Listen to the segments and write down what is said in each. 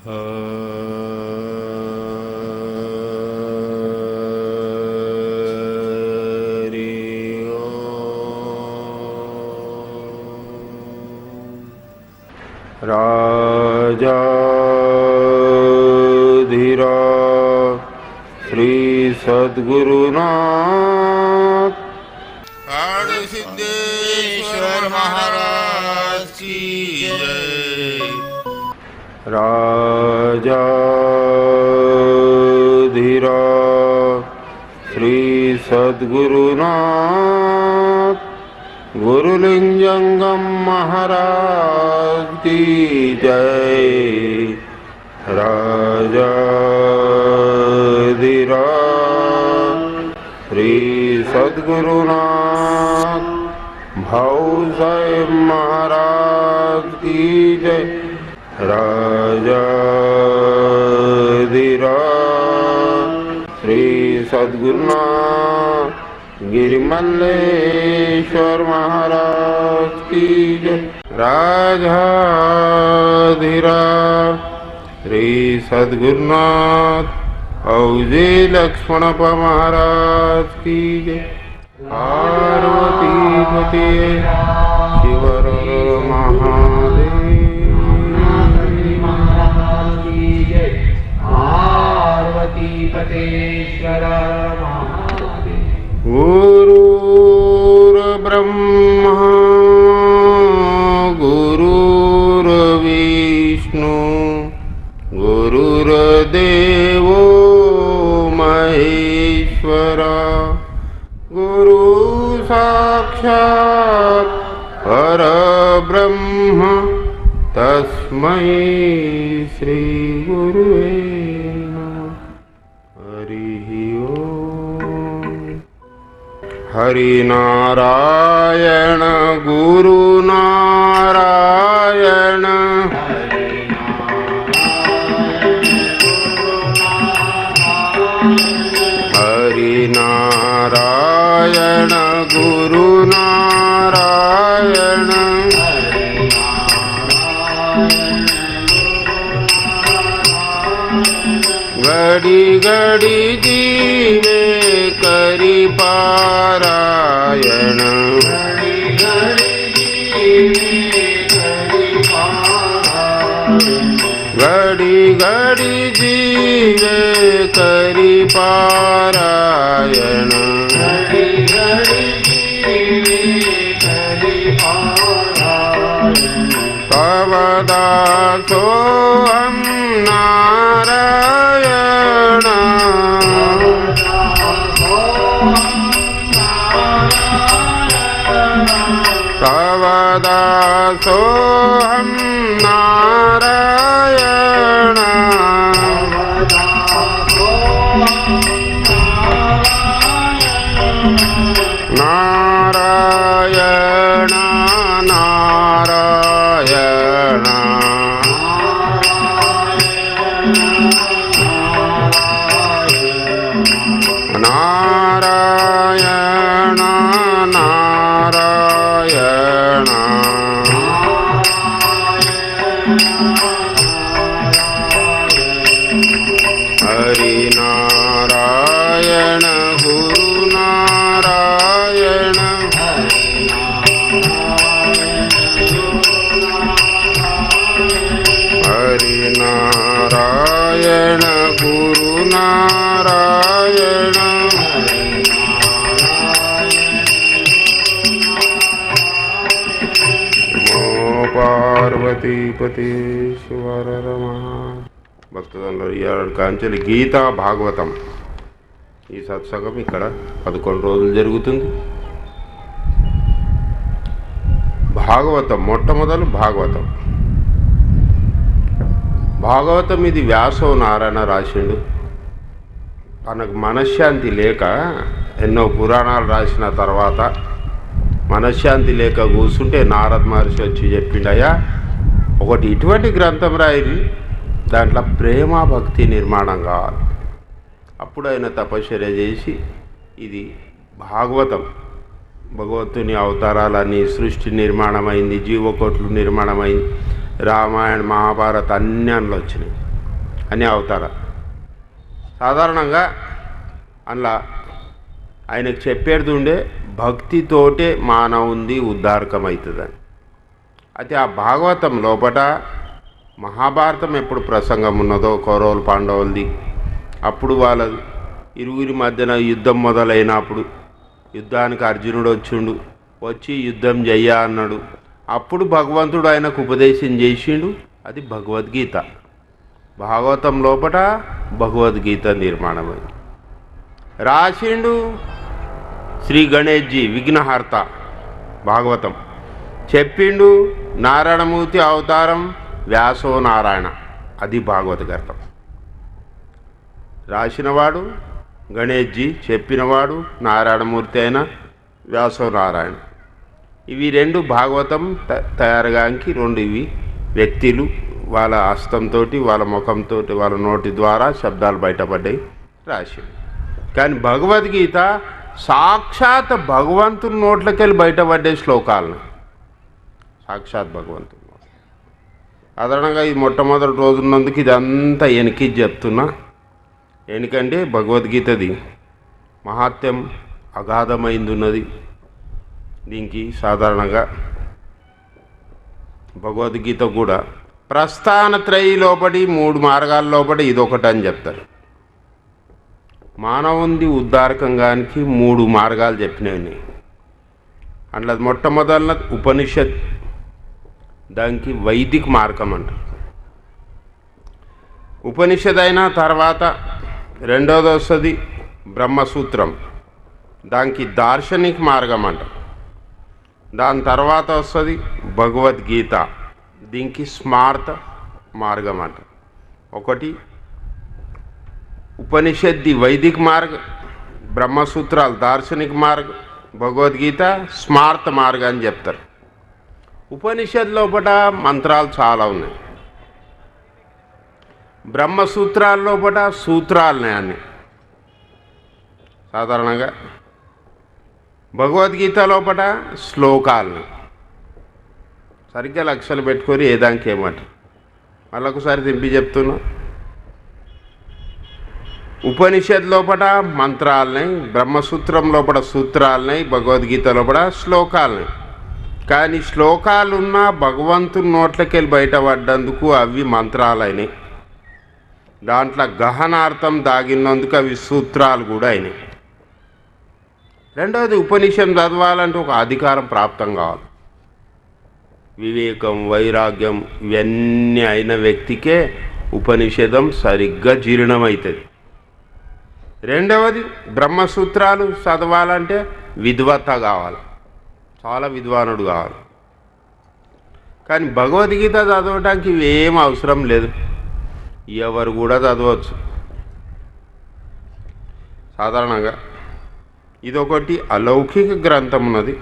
राजाधिराज श्री सद्गुरुनाथ सिद्धेश्वर महाराज की जय। राजाधिराज श्री सद्गुरुनाथ गुरुलिंगम महाराज की जय। राजाधिराज श्री सद्गुरुनाथ भाऊ साहेब महाराज की जय। राजाधिराज श्री सद्गुरुनाथ गिरिमल्लेश्वर महाराज की जय। राजाधिराज श्री सद्गुरुनाथ औजे लक्ष्मणप्पा महाराज की जय। पार्वती पते शिवर महादेव महाराज की जय। पार्वती पतेश्वर महादेव। गुरुर्ब्रह्मा गुरुर्विष्णु गुरुर्देवो महेश्वरा गुरु साक्षात् परब्रह्म तस्मै श्री गुरुवे नमः। हरिः ओम्। हरिनारायण गुरुनारायण हरिनारायण गुरुनारायण घड़ी घड़ी जीवे करी पारायण घड़ी घड़ी जीवे करी पारायण कवदासो हम नारायण कवदासो हम नारायण नारायण नारायण नारायण नारायण हरिनारायण गुरुनारायण हरिनारायण गुरुनारायण पार्वती पति शिवर భక్తులందరూ కాంచెలి గీతా భాగవతం ఈ సత్సంగం ఇక్కడ 11 రోజులు జరుగుతుంది. భాగవతం మొట్టమొదలు భాగవతం ఇది వ్యాసో నారాయణ రాసిండు. తనకు మనశ్శాంతి లేక ఎన్నో పురాణాలు రాసిన తర్వాత మనశ్శాంతి లేక కూర్చుంటే నారద మహర్షి వచ్చి చెప్పిండయ్యా ఒకటి ఇటువంటి గ్రంథం రాయిరి, దాంట్లో ప్రేమ భక్తి నిర్మాణం కావాలి. అప్పుడు ఆయన తపశ్చర్య చేసి ఇది భాగవతం, భగవంతుని అవతారాలన్నీ, సృష్టి నిర్మాణమైంది, జీవకోట్లు నిర్మాణమైంది, రామాయణ మహాభారత అన్ని అందులో వచ్చినాయి. అనే అవతారం. సాధారణంగా అందులో ఆయనకు చెప్పేది ఉండే భక్తితోటే మానవుంది ఉద్ధారకమవుతుందని. అయితే ఆ భాగవతం లోపట మహాభారతం ఎప్పుడు ప్రసంగం ఉన్నదో కౌరవులు పాండవులది, అప్పుడు వాళ్ళ ఇరువురి మధ్యన యుద్ధం మొదలైనప్పుడు యుద్ధానికి అర్జునుడు వచ్చి యుద్ధం చెయ్య అన్నాడు. అప్పుడు భగవంతుడు ఆయనకు ఉపదేశం చేసిండు. అది భగవద్గీత. భాగవతం లోపట భగవద్గీత నిర్మాణమైంది. రాసిండు శ్రీ గణేష్జీ విఘ్నహర్త భాగవతం. చెప్పిండు నారాయణమూర్తి అవతారం వ్యాసో నారాయణ. అది భాగవతగర్తం. రాసినవాడు గణేష్జీ, చెప్పినవాడు నారాయణమూర్తి అయిన వ్యాసో నారాయణ. ఇవి రెండు భాగవతం తయారుగానికి రెండు ఇవి వ్యక్తులు వాళ్ళ హస్తంతో వాళ్ళ ముఖంతో వాళ్ళ నోటి ద్వారా శబ్దాలు బయటపడ్డాయి రాసి. కానీ భగవద్గీత సాక్షాత్ భగవంతుని నోట్లకెళ్ళి బయటపడ్డే శ్లోకాలను సాక్షాత్ భగవంతుని. సాధారణంగా ఇది మొట్టమొదటి రోజున్నందుకు ఇదంతా వెనక్కి చెప్తున్నా. ఎందుకంటే భగవద్గీతది మహాత్మ్యం అగాధమైంది ఉన్నది. దీనికి సాధారణంగా భగవద్గీత కూడా ప్రస్థానత్రయి లోపటి 3 మార్గాల లోపటి ఇదొకటి అని చెప్తారు. మానవుంది ఉద్ధారకంగానికి 3 మార్గాలు చెప్పినవి. అట్లా మొట్టమొదల ఉపనిషత్, దానికి వైదిక మార్గం అంటారు. ఉపనిషత్ అయిన తర్వాత రెండోది వస్తుంది బ్రహ్మసూత్రం, దానికి దార్శనిక మార్గం అంటారు. దాని తర్వాత వస్తుంది భగవద్గీత, దీనికి స్మార్త మార్గం అంటారు. ఒకటి ఉపనిషద్ది వైదిక మార్గ, బ్రహ్మసూత్రాలు దార్శనిక మార్గ, భగవద్గీత స్మార్త మార్గం అని చెప్తారు. ఉపనిషత్ లోపల మంత్రాలు చాలా ఉన్నాయి. బ్రహ్మసూత్రాల లోపల సూత్రాలున్నాయి అన్నీ. సాధారణంగా భగవద్గీత లోపల శ్లోకాలను సరిగ్గా లక్ష్యాలు పెట్టుకొని ఏదానికి ఏమంటారు. మళ్ళొకసారి దింపి చెప్తున్నా. ఉపనిషత్ లోపల మంత్రాలని, బ్రహ్మసూత్రం లోపల సూత్రాలని, భగవద్గీత లోపల శ్లోకాలని. కానీ శ్లోకాలున్న భగవంతుని నోట్లకెళ్ళి బయటపడ్డందుకు అవి మంత్రాలైనాయి. దాంట్లో గహనార్థం దాగినందుకు అవి సూత్రాలు కూడా అయినాయి. రెండవది ఉపనిషం చదవాలంటే ఒక అధికారం ప్రాప్తం కావాలి. వివేకం, వైరాగ్యం ఇవన్నీ అయిన వ్యక్తికే ఉపనిషదం సరిగ్గా జీర్ణమవుతుంది. రెండవది బ్రహ్మసూత్రాలు చదవాలంటే విద్వత్త కావాలి, చాలా విద్వానుడు కావాలి. కానీ భగవద్గీత చదవడానికి ఇవేం అవసరం లేదు, ఎవరు కూడా చదవచ్చు. సాధారణంగా ఇదొకటి అలౌకిక గ్రంథం ఉన్నది.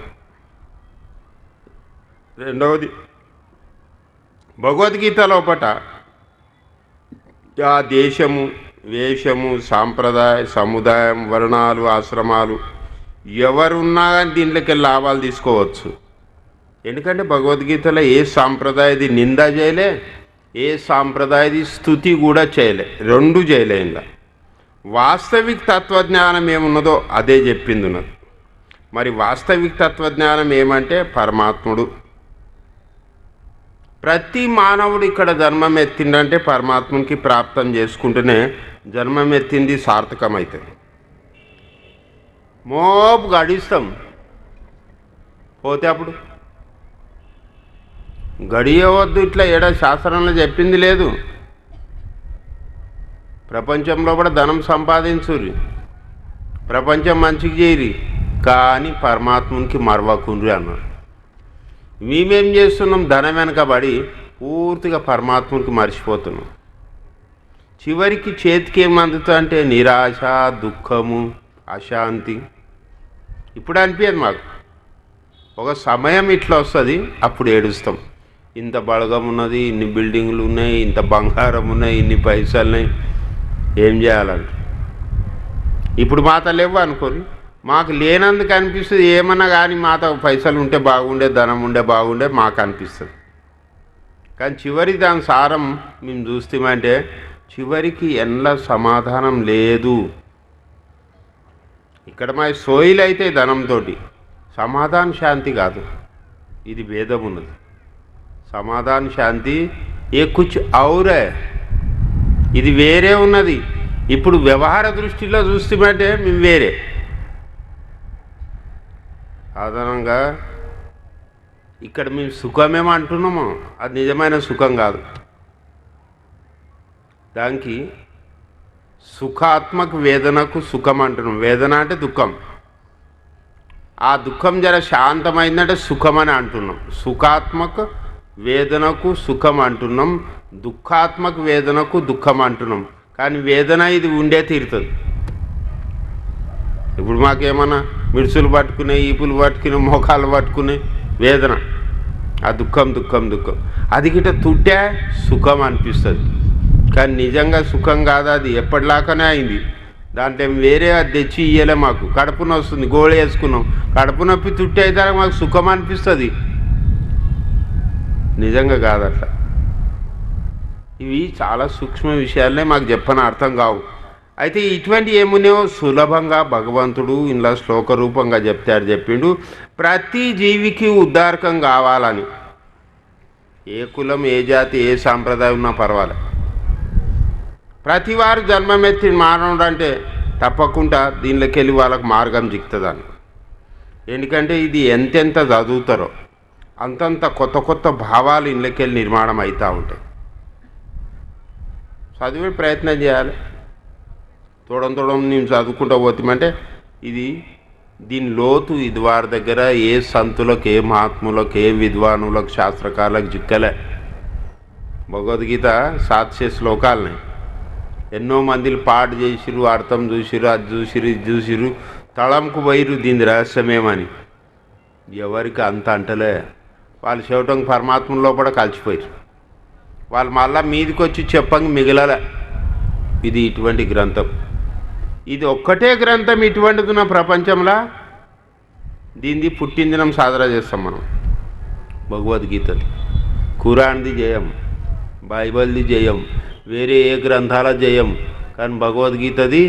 రెండవది భగవద్గీత లోపట ఆ దేశము, వేషము, సాంప్రదాయ, సముదాయం, వర్ణాలు, ఆశ్రమాలు ఎవరున్నా కానీ దీంట్లోకి లాభాలు తీసుకోవచ్చు. ఎందుకంటే భగవద్గీతలో ఏ సాంప్రదాయది నింద చేయలే, ఏ సాంప్రదాయది స్తుతి కూడా చేయలే, రెండు చేయలే. ఇలా వాస్తవిక తత్వజ్ఞానం ఏమున్నదో అదే చెప్పింది ఉన్నది. మరి వాస్తవిక తత్వజ్ఞానం ఏమంటే పరమాత్ముడు. ప్రతి మానవుడు ఇక్కడ జన్మం ఎత్తిండంటే పరమాత్మకి ప్రాప్తం చేసుకుంటూనే జన్మం ఎత్తింది సార్థకమవుతుంది. మోపు గడిస్తాం పోతే అప్పుడు గడియవద్దు, ఇట్లా ఏడా శాస్త్రంలో చెప్పింది లేదు. ప్రపంచంలో కూడా ధనం సంపాదించుర్రి, ప్రపంచం మంచికి చేయరి, కానీ పరమాత్మకి మరవకుండ్రి అన్నారు. మేమేం చేస్తున్నాం, ధనం వెనకబడి పూర్తిగా పరమాత్మకి మర్చిపోతున్నాం. చివరికి చేతికి ఏం అందుతా అంటే నిరాశ, దుఃఖము, అశాంతి. ఇప్పుడు అనిపించదు మాకు, ఒక సమయం ఇట్లా వస్తుంది, అప్పుడు ఏడుస్తాం. ఇంత బలగం ఉన్నది, ఇన్ని బిల్డింగ్లు ఉన్నాయి, ఇంత బంగారం ఉన్నాయి, ఇన్ని పైసలు ఉన్నాయి, ఏం చేయాలంట. ఇప్పుడు మాత లేవు అనుకోని మాకు లేనందుకు అనిపిస్తుంది. ఏమన్నా కానీ మాత పైసలు ఉంటే బాగుండే, ధనం ఉండే బాగుండే మాకు అనిపిస్తుంది. కానీ చివరి దాని సారం మేము చూస్తామంటే చివరికి ఎన్ల సమాధానం లేదు. ఇక్కడ మా సోయిలు అయితే ధనంతో, సమాధాన శాంతి కాదు. ఇది భేదం ఉన్నది. సమాధాన శాంతి ఏ కుచ్ ఔరే, ఇది వేరే ఉన్నది. ఇప్పుడు వ్యవహార దృష్టిలో చూస్తామంటే మేము వేరే. సాధారణంగా ఇక్కడ మేము సుఖమేమో అంటున్నాము, అది నిజమైన సుఖం కాదు. దానికి సుఖాత్మక వేదనకు సుఖం అంటున్నాం. వేదన అంటే దుఃఖం. ఆ దుఃఖం జర శాంతమైందంటే సుఖం అని అంటున్నాం. సుఖాత్మక వేదనకు సుఖం అంటున్నాం, దుఃఖాత్మక వేదనకు దుఃఖం అంటున్నాం. కానీ వేదన ఇది ఉండే తీరుతుంది. ఇప్పుడు మాకేమన్నా మిడుసులు పట్టుకునే, ఈపులు పట్టుకునే, మోకాలు పట్టుకునే వేదన, ఆ దుఃఖం దుఃఖం దుఃఖం. అది గిట్ట తుట్టే సుఖం అనిపిస్తుంది. కానీ నిజంగా సుఖం కాదు, అది ఎప్పటిలాగానే అయింది. దాంట్లో వేరే అది తెచ్చి ఇయ్యలే. మాకు కడుపు నొస్తుంది, గోళ వేసుకున్నాం, కడుపు నొప్పి తుట్టి అయితే మాకు సుఖం అనిపిస్తుంది. నిజంగా కాదు అట్లా. ఇవి చాలా సూక్ష్మ విషయాలనే మాకు చెప్పని అర్థం కావు. అయితే ఇటువంటి ఏమున్నాయో సులభంగా భగవంతుడు ఇలా శ్లోక రూపంగా చెప్పిండు. ప్రతి జీవికి ఉద్ధారకం కావాలని. ఏ కులం, ఏ జాతి, ఏ సాంప్రదాయం ఉన్నా పర్వాలే. ప్రతివారు జన్మమెత్తి మానవుడు అంటే తప్పకుండా దీనిలోకి వెళ్ళి వాళ్ళకు మార్గం చిక్కుతుందని. ఎందుకంటే ఇది ఎంతెంత చదువుతారో అంతంత కొత్త కొత్త భావాలు ఇళ్ళకి వెళ్ళి నిర్మాణం అవుతూ ఉంటాయి. చదివే ప్రయత్నం చేయాలి. తోడం నేను చదువుకుంటూ పోతామంటే ఇది దీని లోతు ఇది వారి దగ్గర ఏ సంతులకు, ఏ మహాత్ములకు, ఏ విద్వానులకు, శాస్త్రకారులకు చిక్కలే. భగవద్గీత 700 శ్లోకాలని ఎన్నో మందిలు పాటు చేసిరు, అర్థం చూసిరు, అది చూసిరు, ఇది చూసిరు, తళంకు పోయిరు దీని రహస్యమేమని. ఎవరికి అంత అంటలే. వాళ్ళు చెవటం పరమాత్మ లోపల కలిసిపోయారు. వాళ్ళు మళ్ళా మీదికి వచ్చి చెప్పంగా మిగిలలే. ఇది ఇటువంటి గ్రంథం. ఇది ఒక్కటే గ్రంథం ఇటువంటిది ఉన్న ప్రపంచంలో. దీనిది పుట్టినదినం సాధన చేస్తాం మనం. భగవద్గీతది, ఖురాన్ది జయం, బైబిల్ది జయం, వేరే ఏ గ్రంథాల జయం. కానీ భగవద్గీతది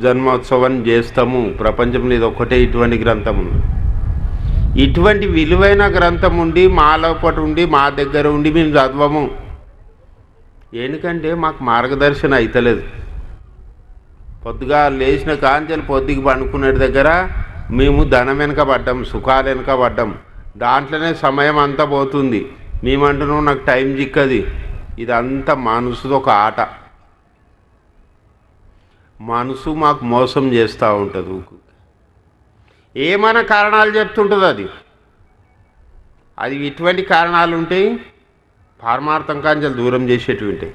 జన్మోత్సవం చేస్తాము. ప్రపంచంలో ఇది ఒక్కటే ఇటువంటి గ్రంథం ఉంది. ఇటువంటి విలువైన గ్రంథం ఉండి మా లోపల ఉండి మా దగ్గర ఉండి మేము చదవము. ఎందుకంటే మాకు మార్గదర్శనం అవుతలేదు. పొద్దుగా లేచిన కాంచెలు పొద్దుకి పండుకునే దగ్గర మేము ధనం వెనక పడ్డాం, సుఖాలు వెనక పడ్డాం. దాంట్లోనే సమయం అంతా పోతుంది. మేమంటున్నాం నాకు టైం చిక్కది. ఇదంతా మనసుది ఒక ఆట. మనసు మాకు మోసం చేస్తూ ఉంటుంది. ఏమైనా కారణాలు చెప్తుంటుంది అది ఇటువంటి కారణాలు ఉంటాయి. పారమార్థం కాంచెలు దూరం చేసేటివి ఉంటాయి.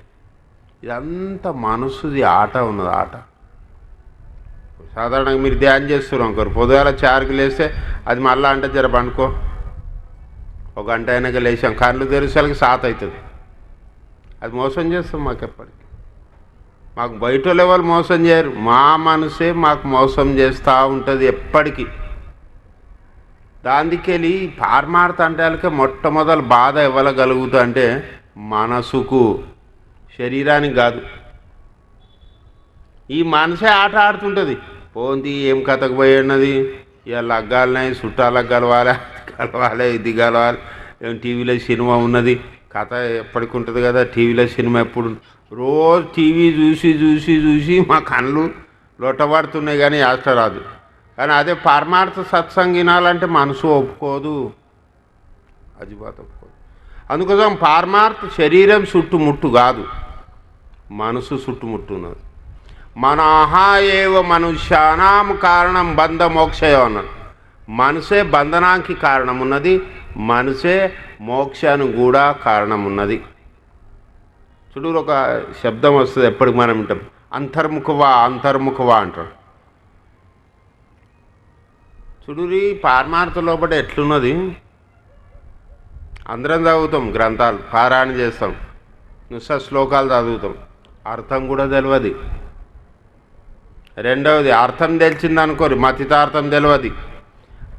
ఇదంతా మనసుది ఆట ఉన్నది, ఆట. సాధారణంగా మీరు ధ్యానం చేస్తున్నారు అనుకోరు, పొద్దుగాల 4కి లేస్తే అది మళ్ళా అంటే జర పండుకో, ఒక గంట అయినాక లేచాం, కళ్ళు తెరిసేలకి 7 అవుతుంది. అది మోసం చేస్తాం మాకు ఎప్పటికీ. మాకు బయట లెవెల్ మోసం చేయరు, మా మనసే మాకు మోసం చేస్తూ ఉంటుంది ఎప్పటికీ. దానికెళ్ళి పారమార్థ అంటే మొట్టమొదటి బాధ ఇవ్వగలుగుతా అంటే మనసుకు, శరీరానికి కాదు. ఈ మనసే ఆట ఆడుతుంటుంది. పోంది ఏం కథకు పోయినది, ఇక లగ్గాలనే, చుట్టాలకు కలవాలి, ఇది కలవాలి, ఏం టీవీలో సినిమా ఉన్నది, కథ ఎప్పటికి ఉంటుంది కదా. టీవీలో సినిమా ఎప్పుడు, రోజు టీవీ చూసి చూసి చూసి మా కళ్ళు లొట్టబడుతున్నాయి కానీ యాస్ట రాదు. కానీ అదే పరమార్థ సత్సంగం వినాలంటే మనసు ఒప్పుకోదు, అజిబాత్ ఒప్పుకోదు. అందుకోసం పరమార్థ శరీరం చుట్టుముట్టు కాదు, మనసు చుట్టుముట్టున్నది. మనహా ఏవ మనుష్యానాం కారణం బంధ మోక్షయో అన్నాడు. మనసే బంధనానికి కారణం ఉన్నది, మనసే మోక్షానికి కూడా కారణం ఉన్నది. చూడు, ఒక శబ్దం వస్తుంది ఎప్పటికి మనం వింటాం, అంతర్ముఖవా అంతర్ముఖవా అంటారు. చూడు, పారమార్థ లోపల ఎట్లున్నది. అందరం చదువుతాం, గ్రంథాలు పారాయణ చేస్తాం, నుస శ్లోకాలు చదువుతాం, అర్థం కూడా తెలియదు. రెండవది, అర్థం తెలిసిందనుకోరు, మతితార్థం తెలియదు.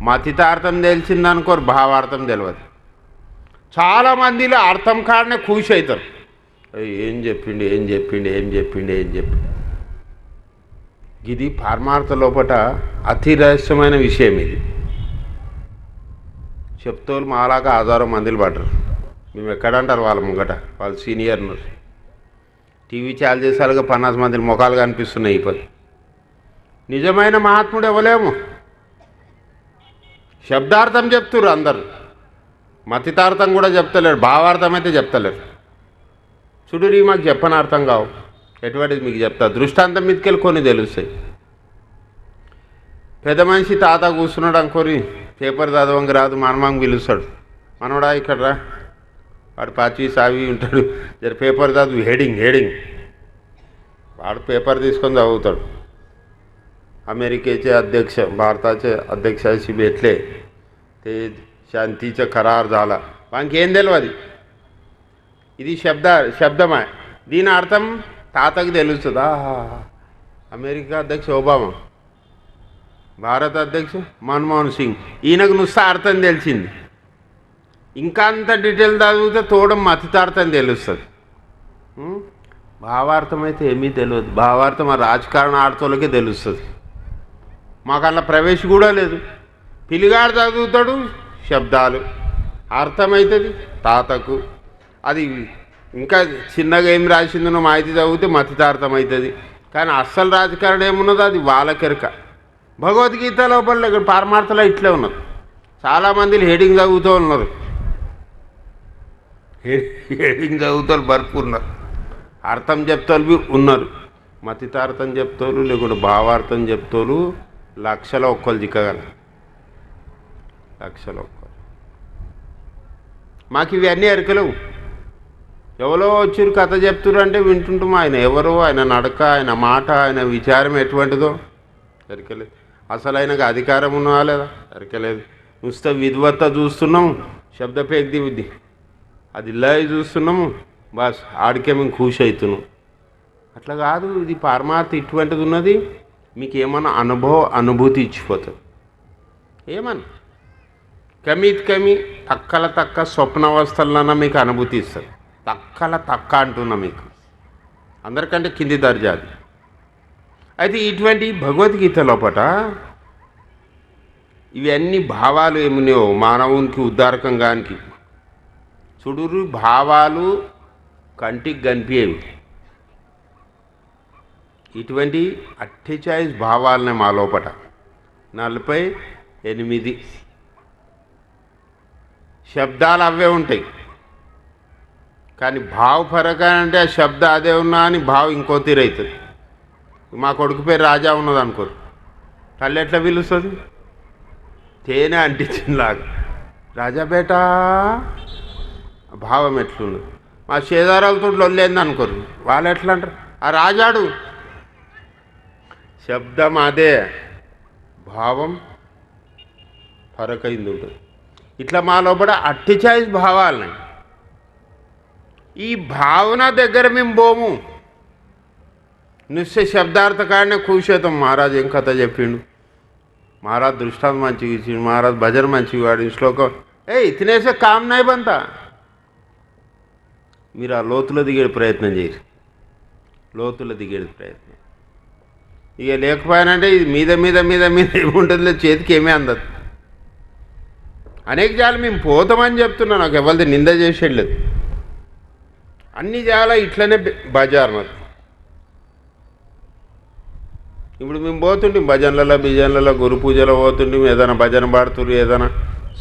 మతితార్థం తెలిసిందనుకోరు, భావార్థం తెలియదు. చాలామందిలో అర్థం కాడనే ఖుషి అవుతారు. ఏం చెప్పిండు ఏం చెప్పిండు ఏం చెప్పిండు ఏం చెప్పిండు. ఇది పారమార్థ లోపట అతి రహస్యమైన విషయం. ఇది చెప్తోళ్ళు మాలాగా 1000 మందిలు పడ్డరు. మేము ఎక్కడంటారు వాళ్ళ ముంగట, వాళ్ళు సీనియర్ను. టీవీ ఛానల్ చేసారుగా 50 మంది ముఖాలు కనిపిస్తున్నాయి. ఇప్పుడు నిజమైన మహాత్ముడు ఇవ్వలేము. శబ్దార్థం చెప్తున్నారు అందరు, మతితార్థం కూడా చెప్తలేరు, భావార్థం అయితే చెప్తలేరు. చూడురి మాకు చెప్పని అర్థం కావు, ఎటువంటిది మీకు చెప్తా. దృష్టాంతం మీదకెళ్ళి కొన్ని తెలుస్తాయి. పెద్ద మనిషి తాత కూర్చున్నాడు అనుకోని, పేపర్ చదవంగా రాదు, మనమంగా పిలుస్తాడు. మనోడా ఇక్కడ రా, వాడు పాచి సావి ఉంటాడు, జర పేపర్ చదువు, హెడింగ్ హెడింగ్. వాడు పేపర్ తీసుకొని చదువుతాడు. अमेरिकेचे अध्यक्ष, भारताचे अध्यक्षाशी भेटले, ते शांतीचा करार झाला. వానికి ఏం తెలియదు. ఇది శబ్దమే. దీని అర్థం తాతకు తెలుస్తుందా? అమెరికా అధ్యక్ష ఒబామా, భారత అధ్యక్ష మన్మోహన్ సింగ్, ఈయనకు నుస్సా అర్థం తెలిసింది. ఇంకా అంత డీటెయిల్ చదివితే తోడం మతితార్థం తెలుస్తుంది. భావార్థం అయితే ఏమీ తెలియదు. భావార్థం ఆ రాజకారణ ఆడతోళ్ళకే తెలుస్తుంది. మాకు అలా ప్రవేశ కూడా లేదు. పిలిగాడు చదువుతాడు, శబ్దాలు అర్థమవుతుంది తాతకు. అది ఇంకా చిన్నగా ఏం రాసిందో మాహితి చదివితే మతితార్థం అవుతుంది. కానీ అస్సలు రాజకారణం ఏమున్నదో అది వాళ్ళకెరక. భగవద్గీత లోపల ఇక్కడ పారమార్థలో ఇట్లే ఉన్నది. చాలామంది హెడింగ్ చదువుతూ ఉన్నారు, హెడింగ్ చదువుతారు బరుకున్నారు. అర్థం చెప్తారు ఉన్నారు, మతితార్థం చెప్తారు, లేకుంటే భావార్థం చెప్తారు. లక్షల ఒక్కరు దిక్కగల, లక్షల ఒక్కరు. మాకు ఇవన్నీ ఎరకలేవు. ఎవరో వచ్చారు కథ చెప్తున్నారు అంటే వింటుంటాం. ఆయన ఎవరో, ఆయన నడక, ఆయన మాట, ఆయన విచారం ఎటువంటిదో ఎరకలేదు. అసలు ఆయనకు అధికారం ఉన్నదా లేదా ఎరకలేదు. ముస్త విద్వత్త చూస్తున్నాము, శబ్దపేక్ది బుద్ధి అది ఇల్లాయి చూస్తున్నాము, బస్ ఆడికే మేము ఖుషి అవుతున్నాం. అట్లా కాదు. ఇది పారమార్థ ఇటువంటిది ఉన్నది. మీకు ఏమన్నా అనుభూతి ఇచ్చిపోతుంది. ఏమన్నా కమీత్ కమి తక్క స్వప్నావస్థలన్నా మీకు అనుభూతి ఇస్తుంది. తక్క అంటున్నా మీకు, అందరికంటే కింది దర్జాది. అయితే ఇటువంటి భగవద్గీత లోపట ఇవన్నీ భావాలు ఏమున్నాయో మానవునికి ఉద్ధారకంగానికి చూడురు. భావాలు కంటికి కనిపించేవి. ఇటువంటి 48 భావాలనే మా లోపట 48 శబ్దాలు అవే ఉంటాయి. కానీ భావపరక అంటే ఆ శబ్ద అదే ఉన్నా అని భావం ఇంకో తీరు అవుతుంది. మా కొడుకు పేరు రాజా ఉన్నది అనుకోరు, తల్లి ఎట్లా పిలుస్తుంది? తేనె అంటించినలాగా రాజా బేటా భావం ఎట్లున్నది. మా చేదారాలతో లొల్లేంది అనుకోరు, వాళ్ళు ఎట్లా అంటారు? ఆ రాజాడు శబ్దం అదే, భావం ఫరకైంది ఉంటుంది. ఇట్లా మా లోపల 48 భావాలని. ఈ భావన దగ్గర మేము పోము. నిశ్చయ శబ్దార్థకాడనే కూర్చోతాం. మహారాజ్ ఏం కథ చెప్పిండు, మహారాజ్ దృష్టాంతం మంచిగా ఇచ్చిండు, మహారాజ్ భజన మంచిగా వాడి శ్లోకం తినేసే కామ్ నై బంతా. మీరు ఆ లోతులో దిగే ప్రయత్నం చేయరు, లోతులో దిగేది ప్రయత్నం. ఇక లేకపోయానంటే ఇది మీద మీద మీద మీద ఏముంటుందిలే, చేతికి ఏమీ అందదు. అనేక జాలు మేము పోతామని చెప్తున్నా, నాకు ఎవరిది నింద చేసేయలేదు. అన్ని జాల ఇట్లనే బజార్ మరి. ఇప్పుడు మేము పోతుంటాం భజనలలో, బిజన్లలో, గురు పూజలో పోతుంటాం. ఏదైనా భజన పాడుతుర్రు, ఏదైనా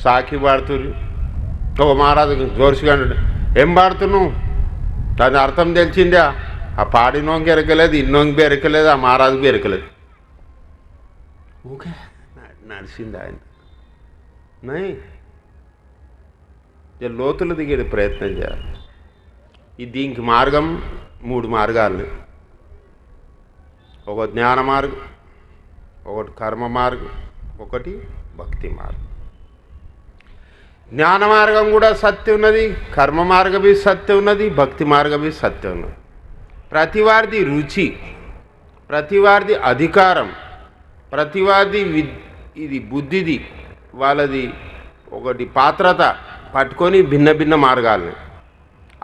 సాకి పాడుతుర్రు. ఒక మహారాజు జోర్సిగా ఏం పాడుతున్నావు, దాని అర్థం తెలిసిందా? ఆ పాడినోంకి ఎరకలేదు, ఇన్నోంకి ఎరకలేదు, ఆ మహారాజుకి ఎరకలేదు. ఓకే నడిచింది ఆయన. నై లోతులు దిగేది ప్రయత్నం చేయాలి. దీనికి మార్గం 3 మార్గాలు. ఒక జ్ఞాన మార్గం, ఒకటి కర్మ మార్గం, ఒకటి భక్తి మార్గం. జ్ఞాన మార్గం కూడా సత్యం ఉన్నది, కర్మ మార్గం సత్యం ఉన్నది, భక్తి మార్గం సత్యం ఉన్నది. ప్రతివారిది రుచి, ప్రతివారిది అధికారం, ప్రతివారిది ఇది బుద్ధిది, వాళ్ళది ఒకటి పాత్రత పట్టుకొని భిన్న భిన్న మార్గాలని.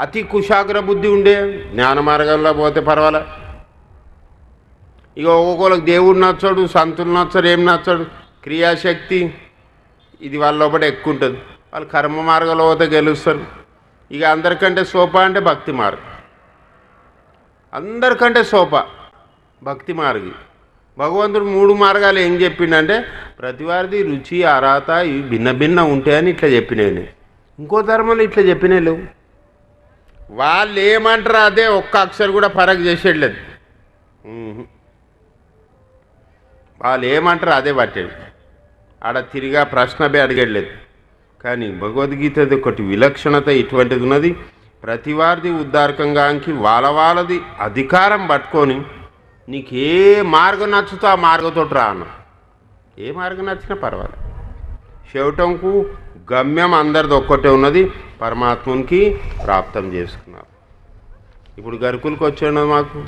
అతి కుశాగ్ర బుద్ధి ఉండే జ్ఞాన మార్గంలో పోతే పర్వాలే. ఇక ఒక్కొక్కరికి దేవుడు నచ్చడు, సంతులు నచ్చడు, ఏం నచ్చడు, క్రియాశక్తి ఇది వాళ్ళ లోపల ఎక్కువ ఉంటుంది. వాళ్ళు కర్మ మార్గంలో పోతే గెలుస్తారు. ఇక అందరికంటే సోపా అంటే భక్తి మార్గం, అందరికంటే సోపా భక్తి మార్గం. భగవంతుడు 3 మార్గాలు ఏం చెప్పిండంటే ప్రతివారిది రుచి అర్హత ఇవి భిన్న భిన్న ఉంటాయని ఇట్లా చెప్పినాయి. ఇంకో ధర్మంలో ఇట్లా చెప్పినాయి లేవు. వాళ్ళు ఏమంటారు అదే, ఒక్క అక్షరం కూడా ఫరక్ చేసేయలేదు. వాళ్ళు ఏమంటారు అదే పట్టాడు. ఆడ తిరిగా ప్రశ్న అడిగలేదు. కానీ భగవద్గీతది ఒకటి విలక్షణత ఇటువంటిది ఉన్నది. ప్రతివారిది ఉద్దారకంగాకి వాళ్ళది అధికారం పట్టుకొని నీకు ఏ మార్గం నచ్చుతో ఆ మార్గంతో రా అన్న. ఏ మార్గం నచ్చినా పర్వాలేదు. చెవటంకు గమ్యం అందరిది ఒక్కటే ఉన్నది, పరమాత్మకి ప్రాప్తం చేసుకున్నారు. ఇప్పుడు గరుకులకి వచ్చాడు మాకు,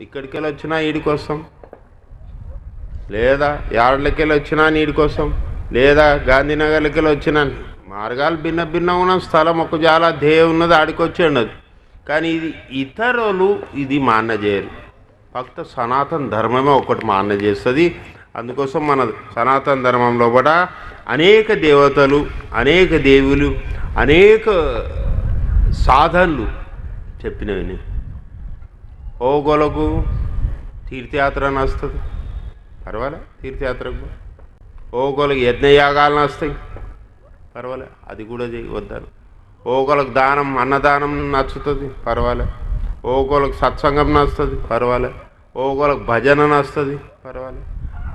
ఇక్కడికి వెళ్ళి వచ్చినా ఈడి కోసం, లేదా యార్డ్లకి వెళ్ళి వచ్చినా నీడి కోసం, లేదా గాంధీనగర్లకి వెళ్ళి వచ్చినా. మార్గాలు భిన్న భిన్న ఉన్న స్థలం ఒక చాలా ధ్యేయం ఉన్నది, ఆడికి వచ్చి ఉండదు. కానీ ఇది ఇతరులు ఇది మాన్య చేయరు. ఫక్త సనాతన ధర్మమే ఒకటి మాన్య చేస్తుంది. అందుకోసం మన సనాతన ధర్మంలో కూడా అనేక దేవతలు, అనేక దేవులు, అనేక సాధనలు చెప్పినవి. ఓగోలకు తీర్థయాత్ర నస్తుంది, పర్వాలే. తీర్థయాత్రకు ఓగోలకు యజ్ఞయాగాలు వస్తాయి, పర్వాలే. అది కూడా వద్దాను. ఓగోలకు దానం అన్నదానం నచ్చుతుంది, పర్వాలే. ఓగోలకు సత్సంగం నచ్చుతుంది, పర్వాలే. ఓగోలకు భజన నచ్చుతుంది, పర్వాలే.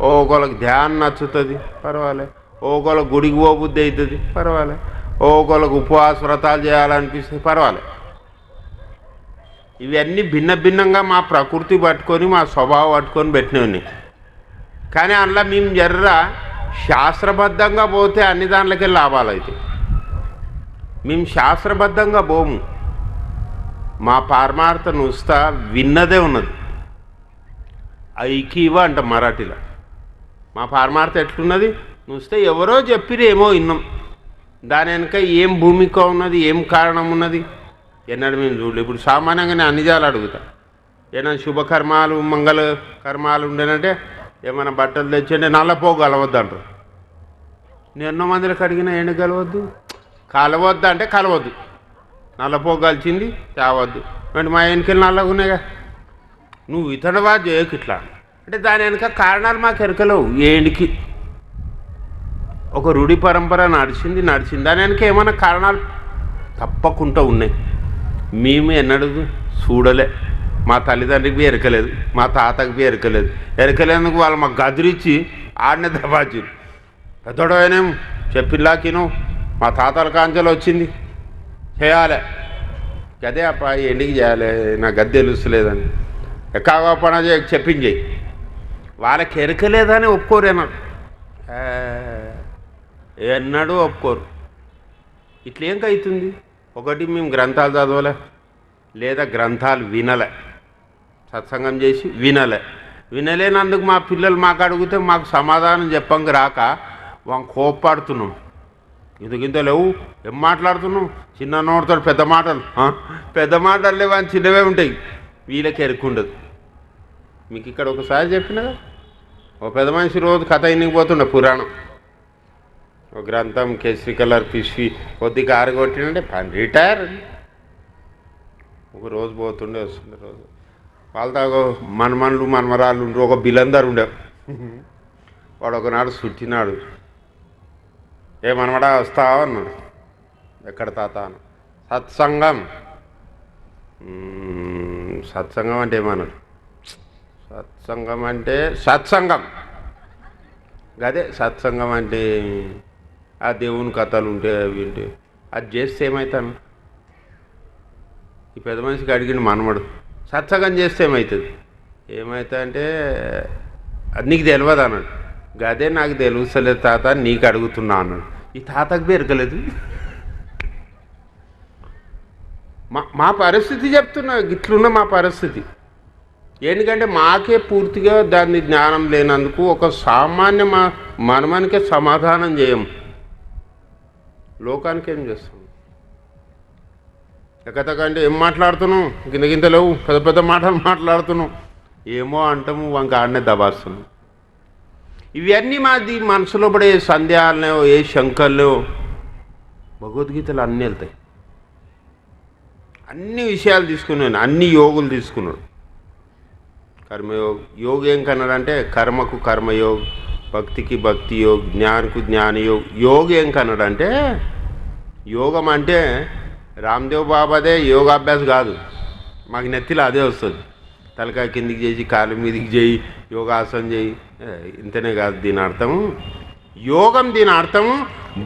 ఓగోలకు ధ్యానం నచ్చుతుంది, పర్వాలే. ఓగోలకు గుడికి పోబుద్ధి అవుతుంది, పర్వాలే. ఓగోలకు ఉపవాస వ్రతాలు చేయాలనిపిస్తుంది, పర్వాలే. ఇవన్నీ భిన్న భిన్నంగా మా ప్రకృతి పట్టుకొని మా స్వభావం పట్టుకొని పెట్టినవి. కానీ అందులో మేము జర్రా శాస్త్రబద్ధంగా పోతే అన్ని దాంట్లోకి లాభాలు అవుతాయి. మేము శాస్త్రబద్ధంగా పోము. మా పారమార్థ నుస్తా విన్నదే ఉన్నది, ఐకీవ అంట మరాఠీలో. మా పారమార్థ ఎట్లున్నది, నుస్తే ఎవరో చెప్పిరేమో విన్నాం, దాని వెనక ఏం భూమిక ఉన్నది, ఏం కారణం ఉన్నది ఎన్నడూ మేము చూడలేదు. ఇప్పుడు సామాన్యంగానే అన్ని జాలు అడుగుతా. ఏమైనా శుభకర్మాలు మంగళ కర్మాలు ఉండేనంటే ఏమైనా బట్టలు తెచ్చండి, నల్లపోగు కలవద్దు. నేను ఎన్నో మందికి అడిగినా ఏంటి కలవద్దు, కలవద్దు అంటే కలవద్దు. నల్లపోగు కలిసింది తేవద్దు అంటే మా వెనకెళ్ళి నల్లగా ఉన్నాయిగా, నువ్వు ఇతడవా చేయకు ఇట్లా అంటే దాని వెనక కారణాలు మాకు ఎరకలేవు. ఏంటికి ఒక రూఢి పరంపర నడిచింది, దాని వెనక ఏమైనా కారణాలు తప్పకుండా ఉన్నాయి. మేము ఎన్నడూ చూడలే. మా తల్లిదండ్రికి ఎరకలేదు, మా తాతకి ఎరకలేందుకు వాళ్ళు మాకు గదిరిచ్చి ఆడనే దబాచారు. పెద్దోడేనేం చెప్పిల్లాకిను మా తాతల కాంచెలు వచ్చింది చేయాలి, గదే అప్ప ఎండికి చేయాలి, నాకు గది తెలుస్తలేదని ఎక్కగా పని చెప్పించేయి. వాళ్ళకి ఎరకలేదని ఒప్పుకోరు అన్నాడు, ఎన్నడూ ఒప్పుకోరు. ఇట్లేం అవుతుంది? ఒకటి మేము గ్రంథాలు చదవలే, లేదా గ్రంథాలు వినలే, సత్సంగం చేసి వినలేనందుకు మా పిల్లలు మాకు అడిగితే మాకు సమాధానం చెప్పంగా రాక వాళ్ళని కోప్పడుతున్నాం. ఇంత లేవు, ఏం మాట్లాడుతున్నాం, చిన్న నోడుతాడు పెద్ద మాటలు లేవు అని చిన్నవే ఉంటాయి, వీళ్ళకి ఎరుకుండదు. మీకు ఇక్కడ ఒకసారి చెప్పిన ఓ పెద్ద మనిషి రోజు కథ ఇన్నికి పోతుండే పురాణం, ఒక గ్రంథం కేసరి కలర్ పిసివి కొద్దిగా ఆరగొట్టినంటే పని రిటైర్. ఒక రోజు పోతుండే వస్తుండే, రోజు వాళ్ళతో మనమన్లు మనమరాళ్ళు ఉండే ఒక బిలందరు ఉండే. వాడు ఒకనాడు చుట్టినాడు, ఏమనమాట వస్తావా అన్నాడు. ఎక్కడ తాత అన్న, సత్సంగం. సత్సంగం అంటే ఏమన్నాడు? సత్సంగం అదే సత్సంగం అంటే ఆ దేవుని కథలు ఉంటే అవి ఉంటే అది చేస్తే ఏమవుతాను? ఈ పెద్ద మనిషికి అడిగిన మనమడు, సత్సంగం చేస్తే ఏమవుతా అంటే అది నీకు తెలియదు అన్నాడు. గదే నాకు తెలుస్తలేదు తాత, నీకు అడుగుతున్నా అన్నాడు. ఈ తాతకు పెరగలేదు. మా పరిస్థితి చెప్తున్నా, ఇట్లున్న మా పరిస్థితి. ఎందుకంటే మాకే పూర్తిగా దాన్ని జ్ఞానం లేనందుకు ఒక సామాన్య మనమనికే సమాధానం చేయం, లోకానికి ఏం చేస్తాం? ఎక్కతకంటే ఏం మాట్లాడుతున్నావు, గింత లేవు, పెద్ద పెద్ద మాటలు మాట్లాడుతున్నావు, ఏమో అంటాము, వంక ఆడనే దబాస్తున్నాం. ఇవన్నీ మాది మనసులో పడే సందేహాలనో ఏ శంకల్లో భగవద్గీతలు అన్నీ వెళ్తాయి. అన్ని విషయాలు తీసుకున్నాను, అన్ని యోగులు తీసుకున్నాడు. కర్మయోగ్ యోగ ఏం కన్నాడంటే కర్మకు కర్మయోగ్, భక్తికి భక్తి యోగ్, జ్ఞానకు జ్ఞానయోగ్. యోగ ఏం కన్నాడంటే యోగం అంటే రామ్దేవ్ బాబాదే యోగాభ్యాస కాదు, మాకు నెత్తిలో అదే వస్తుంది. తలకాయ కిందికి చేసి కాలు మీదికి చేయి, యోగాసనం చేయి, ఇంతనే కాదు దీని అర్థం. యోగం దీని అర్థం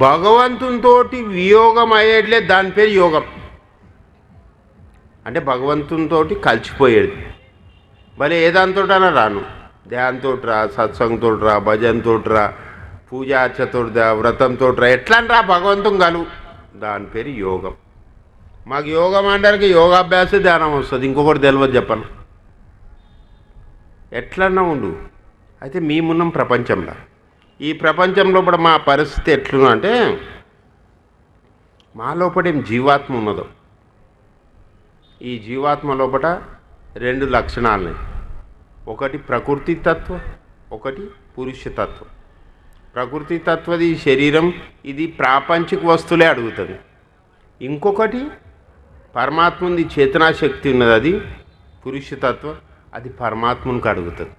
భగవంతునితో వియోగం అయ్యేట్లే, దాని పేరు యోగం. అంటే భగవంతునితో కలిసిపోయేది. భలే ఏ దాంతోటైనా రాను, ధ్యానంతో రా, సత్సంగంతో రా, భజనతో రా, పూజ అర్చతో రా, వ్రతంతో రా, ఎట్లా రా భగవంతుని కలువు, దాని పేరు యోగం. మాకు యోగం అంటే యోగాభ్యాస ధ్యానం వస్తుంది, ఇంకొకటి తెలియదు చెప్పను. ఎట్లన్నా ఉండు. అయితే మేమున్నాం ప్రపంచంలో. ఈ ప్రపంచంలో కూడా మా పరిస్థితి ఎట్లుందంటే మా లోపల ఏం జీవాత్మ ఉన్నదో, ఈ జీవాత్మ లోపల 2 లక్షణాలు. ఒకటి ప్రకృతి తత్వం, ఒకటి పురుష తత్వం. ప్రకృతి తత్వది శరీరం, ఇది ప్రాపంచిక వస్తువులే అడుగుతుంది. ఇంకొకటి పరమాత్ముంది చేతనాశక్తి ఉన్నది, అది పురుషతత్వం, అది పరమాత్మనికి అడుగుతుంది.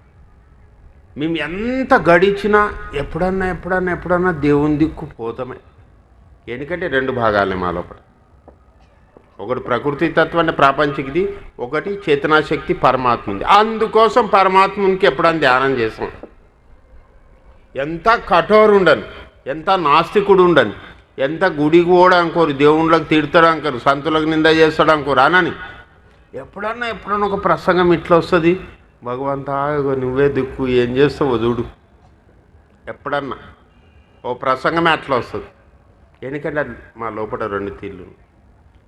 మేము ఎంత గడిచినా ఎప్పుడన్నా దేవుని దిక్కు పోతామే. ఎందుకంటే 2 భాగాలే మా లోపల. ఒకటి ప్రకృతి తత్వం అంటే ప్రాపంచికది, ఒకటి చేతనాశక్తి పరమాత్ముంది. అందుకోసం పరమాత్మునికి ఎప్పుడన్నా ధ్యానం చేసాం. ఎంత కఠోరు ఉండను, ఎంత నాస్తికుడు ఉండను, ఎంత గుడికి పోవడం అనుకోరు, దేవుళ్ళకి తిడతాడు అనుకోరు, సంతులకు నింద చేస్తాడు అనుకోరు అనని ఎప్పుడన్నా ఒక ప్రసంగం ఇట్లా వస్తుంది, భగవంతా నువ్వే దిక్కు, ఏం చేస్తావో చూడు. ఎప్పుడన్నా ఓ ప్రసంగమే అట్లా వస్తుంది. ఎందుకంటే అది మా లోపల 2 తీర్లు.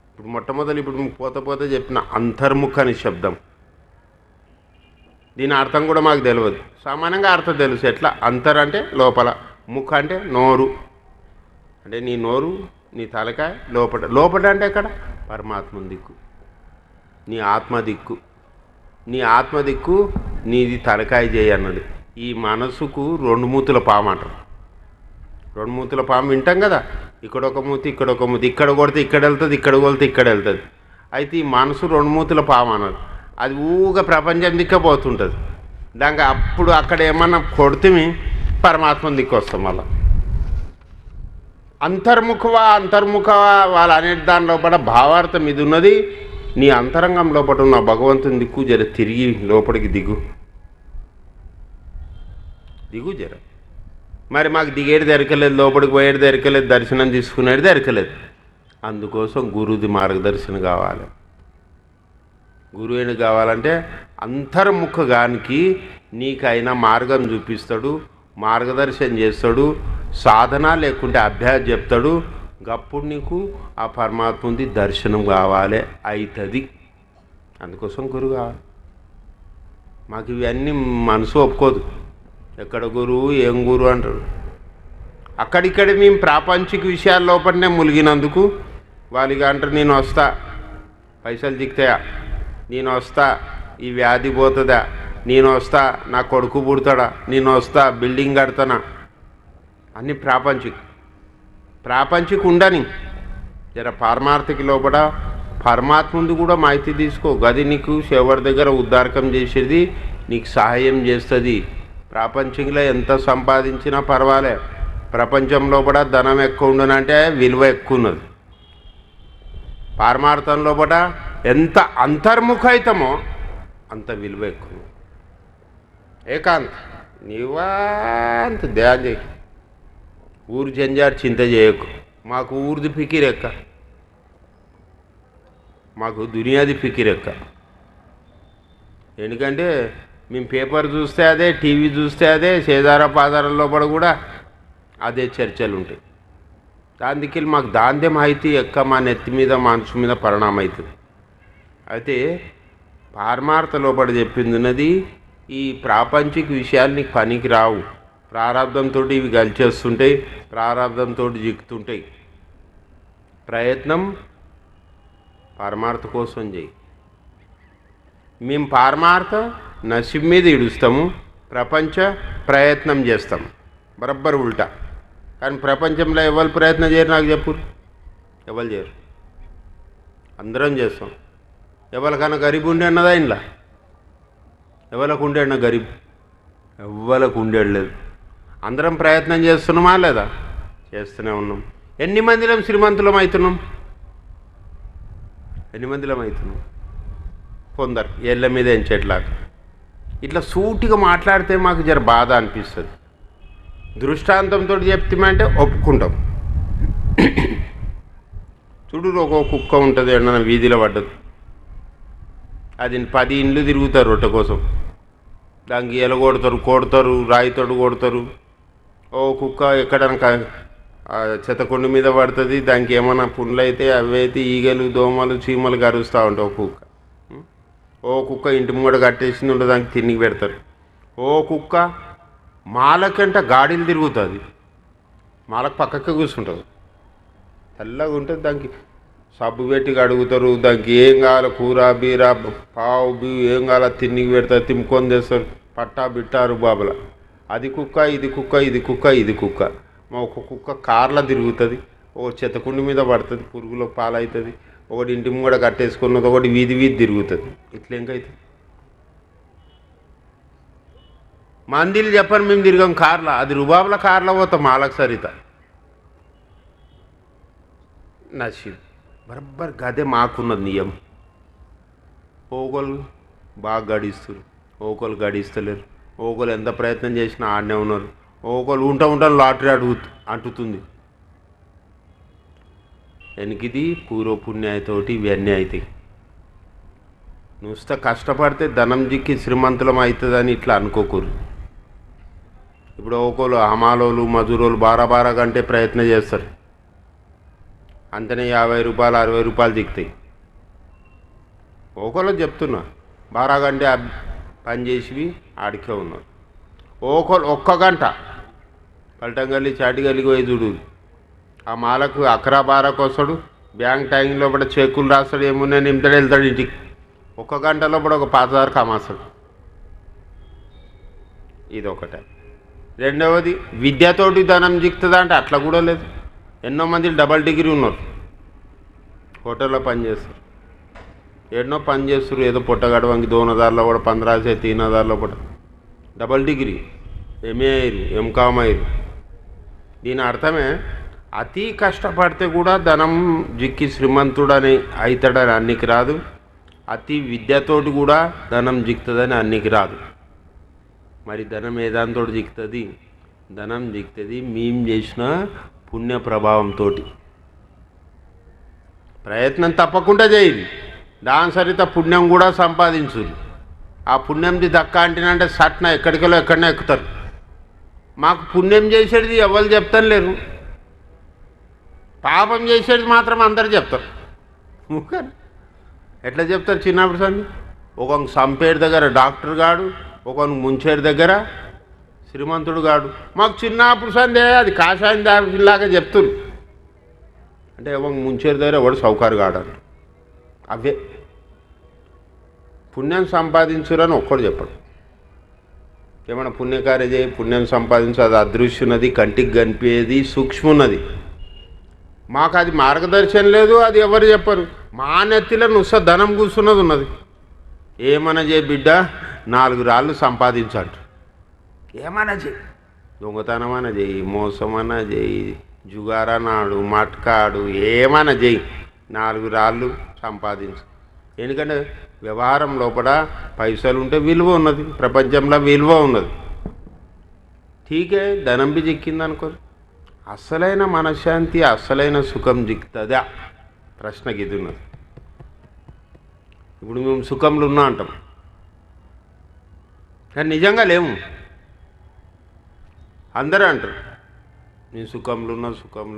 ఇప్పుడు మొట్టమొదటి ఇప్పుడు పోతే చెప్పిన అంతర్ముఖ అని శబ్దం, దీని అర్థం కూడా మాకు తెలియదు. సామాన్యంగా అర్థం తెలుసు. ఎట్లా అంతర్ అంటే లోపల, ముఖ అంటే నోరు, అంటే నీ నోరు, నీ తలకాయ లోపల అంటే ఎక్కడ పరమాత్మ దిక్కు, నీ ఆత్మ దిక్కు. నీ ఆత్మ దిక్కు నీది తలకాయ చేయి అన్నది. ఈ మనసుకు 2 మూతుల పాము అంటారు. 2 మూతుల పాము వింటాం కదా, ఇక్కడ ఒక మూతి, ఇక్కడ ఒక మూతి, ఇక్కడ కొడితే ఇక్కడ వెళ్తుంది, ఇక్కడ కొడితే ఇక్కడ వెళ్తుంది. అయితే ఈ మనసు 2 మూతుల పాము అన్నది. అది ఊగా ప్రపంచం దిక్కపోతుంటుంది. దానికి అప్పుడు అక్కడ ఏమన్నా కొడితే పరమాత్మ దిక్కు వస్తాం. మళ్ళా అంతర్ముఖవా వాళ్ళు అనే దాని లోపల భావార్థం ఇది ఉన్నది. నీ అంతరంగం లోపల ఉన్న భగవంతుని దిక్కు జర తిరిగి లోపలికి దిగు జర. మరి మాకు దిగేది దొరకలేదు, లోపలికి పోయేది దొరకలేదు, దర్శనం తీసుకునేది దొరకలేదు. అందుకోసం గురువుది మార్గదర్శనం కావాలి. గురువుని కావాలంటే అంతర్ముఖగానికి నీకైనా మార్గం చూపిస్తాడు, మార్గదర్శనం చేస్తాడు, సాధన లేకుంటే అభ్యాసం చెప్తాడు. అప్పుడు నీకు ఆ పరమాత్ముంది దర్శనం కావాలి, అవుతుంది. అందుకోసం గురువు కావాలి. మాకు ఇవన్నీ మనసు ఒప్పుకోదు. ఎక్కడ గురువు, ఏం గురువు అంటారు. అక్కడిక్కడ మేము ప్రాపంచిక విషయాల లోపలనే ములిగినందుకు వాళ్ళకి అంటారు, నేను వస్తా, పైసలు దిగుతాయా, నేను వస్తా, ఈ వ్యాధి పోతుందా, నేను వస్తా, నా కొడుకు పుడతాడా, నేను వస్తా, బిల్డింగ్ కడతానా, అన్నీ ప్రాపంచిక ఉండని. జర పారమార్థిక లోపల పరమాత్ముంది కూడా మాహితి తీసుకో. గది నీకు ఎవరి దగ్గర ఉద్ధారకం చేసేది, నీకు సహాయం చేస్తుంది. ప్రాపంచికలో ఎంత సంపాదించినా పర్వాలే, ప్రపంచం లోపల ధనం ఎక్కువ ఉండనంటే విలువ ఎక్కువ ఉన్నది. పారమార్థం లోపల ఎంత అంతర్ముఖ అవుతామో అంత విలువ ఎక్కువ. ఏకాంత్ నీవంత ధ్యానం చేయి, ఊరు జంజారు చింత చేయకు. మాకు ఊరిది ఫికిరెక్క, మాకు దునియాది ఫికిరెక్క. ఎందుకంటే మేము పేపర్ చూస్తే అదే, టీవీ చూస్తే అదే, సేదార పాదార లోపల కూడా అదే చర్చలు ఉంటాయి. దానికి మాకు దాందే మాహితి ఎక్క మా నెత్తి మీద మనసు మీద పరిణామం అవుతుంది. అయితే పారమార్థ లోపల చెప్పింది ఉన్నది, ఈ ప్రాపంచిక విషయాలు నీకు పనికి రావు. ప్రారంధంతో ఇవి గలిచేస్తుంటాయి, ప్రారంధంతో జిక్కుతుంటాయి. ప్రయత్నం పరమార్థ కోసం చేయి. మేము పారమార్థ నసీబ్ మీద ఇడుస్తాము, ప్రపంచ ప్రయత్నం చేస్తాం. బరబ్బర్ ఉల్టా. కానీ ప్రపంచంలో ఎవరు ప్రయత్నం చేయరు నాకు చెప్పు, ఎవరు చేయరు, అందరం చేస్తాం. ఎవరికన్నా గరీబ్ ఉండే అన్నదా ఇంట్లో? ఎవరికి ఉండే అన్న గరీబ్? ఎవరికి ఉండేది లేదు. అందరం ప్రయత్నం చేస్తున్నామా లేదా? చేస్తూనే ఉన్నాం. ఎన్ని మందిలం శ్రీమంతులం అవుతున్నాం? ఎన్ని మందిలం అవుతున్నాం? కొందరు ఏళ్ళ మీద ఎంచేట్లాగా. ఇట్లా సూటిగా మాట్లాడితే మాకు జర బాధ అనిపిస్తుంది. దృష్టాంతంతో చెప్తామంటే ఒప్పుకుంటాం. చూడు, ఒక కుక్క ఉంటుంది ఏమన్నా వీధిలో పడ్డది, అది 10 ఇండ్లు తిరుగుతారు రొట్టె కోసం. దానికి కొడతారు, రాయితోడు కొడతారు. ఓ కుక్క ఎక్కడనక చెత్తకుండి మీద పడుతుంది, దానికి ఏమైనా పుండ్లు అయితే అవి అయితే ఈగలు దోమలు చీమలు కరుస్తూ ఉంటాయి. ఓ కుక్క ఇంటి ముంగడ కట్టేసింది ఉంటే దానికి తిండికి పెడతారు. ఓ కుక్క మాలకంట గాడిలు తిరుగుతుంది, మాలకు పక్కకే కూర్చుంటుంది, తెల్లగా ఉంటుంది. దానికి సబ్బు పెట్టి కడుగుతారు. దానికి ఏం కావాలి, కూర బీర పావు బియ్యం ఏం కావాలో తిండికి పెడతారు, తిమ్ముకొని తెస్తారు. పట్టా బిట్టారు బాబుల. అది కుక్క, ఇది కుక్క, ఇది కుక్క, ఇది కుక్క. మా ఒక కుక్క కార్లో తిరుగుతుంది, ఒకటి చెత్తకుండి మీద పడుతుంది, పురుగులో పాలవుతుంది, ఒకటి ఇంటి ముంగడ కట్టేసుకున్నది, ఒకటి వీధి వీధి తిరుగుతుంది. ఇట్లా ఇంకైతుంది. మందిలు చెప్పని మేము తిరిగాం కార్లో, అది రుబాబుల కార్లో పోతాం మాలకు సరిత. నసీబ్ బరబ్బర్ గదే మాకున్నది నియమం. ఓగోలు బాగా గడిస్తారు, ఓగోలు గడిస్తలేరు. ఓగోలు ఎంత ప్రయత్నం చేసినా ఆడనే ఉన్నారు. ఓగోలు ఉంటా లాటరీ అంటుతుంది. వెనకిది పూర్వపుణ్యాయతోటి ఇవన్నీ అవుతాయి. నువ్వు కష్టపడితే ధనం జిక్కి శ్రీమంతులం అవుతుందని ఇట్లా అనుకోకూరు. ఇప్పుడు ఓకోలు హమాలోలు మజూరోలు బారా గంటే ప్రయత్నం చేస్తారు, అంతనే 50 రూపాయలు 60 రూపాయలు దిక్కుతాయి. ఓకోలో చెప్తున్నా, బారా గంటే పని చేసి ఆడికే ఉన్నారు. ఓకోలు ఒక్క గంట పల్టంగల్లి చాటిగల్లికి పోయి చూడు, ఆ మాలకు 11-12 వస్తాడు. బ్యాంక్ టైం లోపల చెక్కులు రాస్తాడు, ఏమున్నా నింపుతాడు, వెళ్తాడు ఇంటికి. ఒక్క గంట లోపల ఒక 10,000 కమాస్తాడు. ఇది ఒకటే. రెండవది, విద్యతోటి ధనం జిక్తుందా అంటే అట్లా కూడా లేదు. ఎన్నో మంది డబల్ డిగ్రీ ఉన్నారు, హోటల్లో పనిచేస్తారు, ఎన్నో పని చేస్తారు. ఏదో పుట్టగడవంకి 2000 కూడా 15 से 3000 కూడా డబల్ డిగ్రీ, ఎంఏ అయ్యారు, ఎంకామ్ అయ్యారు. దీని అర్థమే అతి కష్టపడితే కూడా ధనం జిక్కి శ్రీమంతుడని అవుతాడని అన్నికి రాదు. అతి విద్యతోటి కూడా ధనం జిక్తుందని అన్నికి రాదు. మరి ధనం ఏ దాంతో జిక్తుంది? ధనం జిక్తుంది మేము చేసిన పుణ్య ప్రభావంతో. ప్రయత్నం తప్పకుండా చేయాలి, దాని సరిత పుణ్యం కూడా సంపాదించు. ఆ పుణ్యంది దక్క అంటేనంటే సట్న ఎక్కడికెళ్ళో ఎక్కడనే ఎక్కుతారు. మాకు పుణ్యం చేసేది ఎవరు చెప్తాను లేరు, పాపం చేసేది మాత్రం అందరు చెప్తారు. ఎట్లా చెప్తారు? చిన్నప్పుడు సంది ఒక సంపేరు దగ్గర డాక్టర్ గాడు, ఒక ముంచేరు దగ్గర శ్రీమంతుడు గాడు. మాకు చిన్నప్పుడు సందే అది కాషాయం దాలాగా చెప్తురు. అంటే ఒక ముంచేరు దగ్గర ఎవడు సౌకారు కాడాడు. అవే పుణ్యం సంపాదించురని ఒక్కడు చెప్పడు. ఏమైనా పుణ్యకార్య చేయి, పుణ్యం సంపాదించు, అది అదృశ్యున్నది, కంటికి కనిపించేది, సూక్ష్మన్నది. మాకు అది మార్గదర్శనం లేదు, అది ఎవరు చెప్పరు. మా నెత్తిలో నుస్స ధనం కూర్చున్నది ఉన్నది. ఏమన్నా చేయి బిడ్డ, 4 రాళ్ళు సంపాదించాడు. ఏమన్నా చేయి, దొంగతనమన్నా చేయి, మోసమన్నా చేయి, జుగారనాడు, మట్కాడు, ఏమన్నా చేయి, 4 రాళ్ళు సంపాదించు. ఎందుకంటే వ్యవహారం లోపల పైసలు ఉంటే విలువ ఉన్నది, ప్రపంచంలో విలువ ఉన్నది. ఠీకే, ధనం బి చిక్కింది అనుకోరు. అసలైన మనశ్శాంతి, అసలైన సుఖం జిక్తుందా? ప్రశ్నకి ఇది ఉన్నది. ఇప్పుడు మేము సుఖంలో ఉన్నా అంటాం, కానీ నిజంగా లేము. అందరూ అంటారు నేను సుఖంలో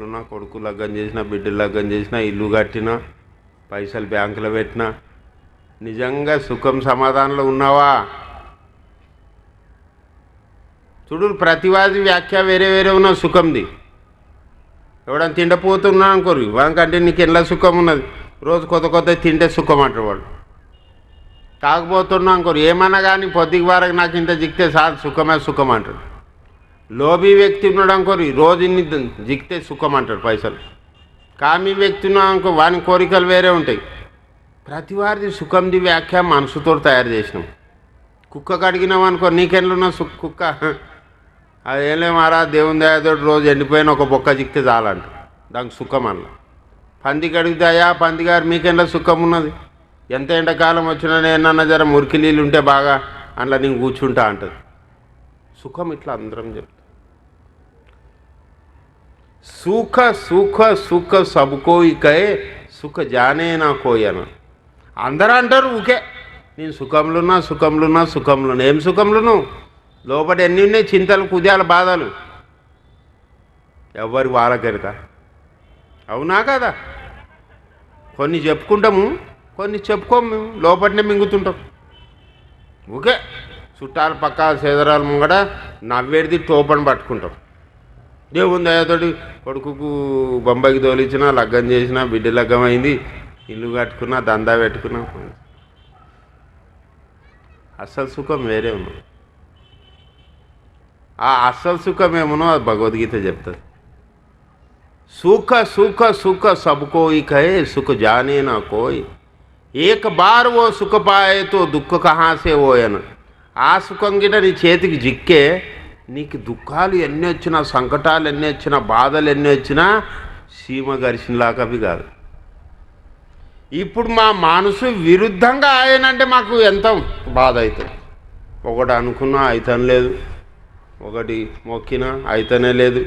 ఉన్నా, కొడుకు లగ్గం చేసిన, బిడ్డలు లగ్గం చేసిన, ఇల్లు కట్టినా, పైసలు బ్యాంకులో పెట్టినా. నిజంగా సుఖం సమాధానంలో ఉన్నావా? చూడు, ప్రతివాది వ్యాఖ్య వేరే వేరే ఉన్న సుఖంది. ఎవడన్నా తిండపోతున్నా అనుకోరు, వానికంటే నీకు ఎలా సుఖం ఉన్నది. రోజు కొత్త కొత్త తింటే సుఖం అంటాడు వాడు. తాగబోతున్నా అనుకోరు ఏమన్నా కానీ పొద్దుకి వరకు నాకు ఇంత జిక్తే సార్ సుఖమే సుఖం అంటాడు. లోభీ వ్యక్తి ఉన్నాడు అనుకోరు రోజు ఇన్ని జిక్తే సుఖం అంటాడు పైసలు. కామి వ్యక్తి ఉన్నాడు అనుకో వాని కోరికలు వేరే ఉంటాయి. ప్రతి వారిది సుఖంది వ్యాఖ్య మనసుతో తయారు చేసినాం. కుక్క కడిగినాం అనుకో నీకెళ్ళున్న కుక్క అదేంలే మారా దేవుని దయతోటి రోజు ఎండిపోయిన ఒక బొక్క జిక్తే చాలంట దానికి సుఖం అన్న. పంది కడుగుతాయా పంది గారు మీకెంట్లో సుఖం ఉన్నది, ఎంత ఎండాకాలం వచ్చినా నేనన్నా జర మురికి నీళ్ళు ఉంటే బాగా అందులో నేను కూర్చుంటా అంటది. సుఖం ఇట్లా అందరం చెప్తాం. సుఖ సుఖ సుఖ సబుకోయి కయే సుఖ జానే నా కోయన. అందరూ అంటారు ఊకే నేను సుఖంలోనా సుఖంలోనా సుఖంలోనా. ఏం సుఖంలోను? లోపల ఎన్ని ఉన్నాయి చింతలు కుదేల బాధలు ఎవరి వాళ్ళకెరక. అవునా కదా? కొన్ని చెప్పుకుంటాము కొన్ని చెప్పుకోము. మేము లోపలనే మింగుతుంటాం. ఓకే చుట్టాలు పక్క సేదరాలు ముంగడ నవ్వేడిది టోపని పట్టుకుంటాం. దేవుని దయతోటి కొడుకుకు బొంబాయికి తోలిచ్చినా లగ్గం చేసినా బిడ్డ లగ్గం అయింది ఇల్లు కట్టుకున్నా దందా పెట్టుకున్నా. అసలు సుఖం వేరే ఉన్నది. ఆ అసలు సుఖం ఏమనో అది భగవద్గీత చెప్తుంది. సుఖ సుఖ సుఖ सबको कहे सुख जाने ना कोई एक बार वो सुख पाए तो दुख कहाँ से वो అన. ఆ సుఖం గిట నీ చేతికి జిక్కే నీకు దుఃఖాలు ఎన్ని వచ్చినా సంకటాలు ఎన్ని వచ్చినా బాధలు ఎన్ని వచ్చినా సీమ గరిచినలాకవి కాదు. ఇప్పుడు మా మనసు విరుద్ధంగా ఆయనంటే మాకు ఎంత బాధ అవుతుంది. ఒకటి అనుకున్నా అయితనే లేదు, ఒకటి మొక్కినా అయితనే లేదు,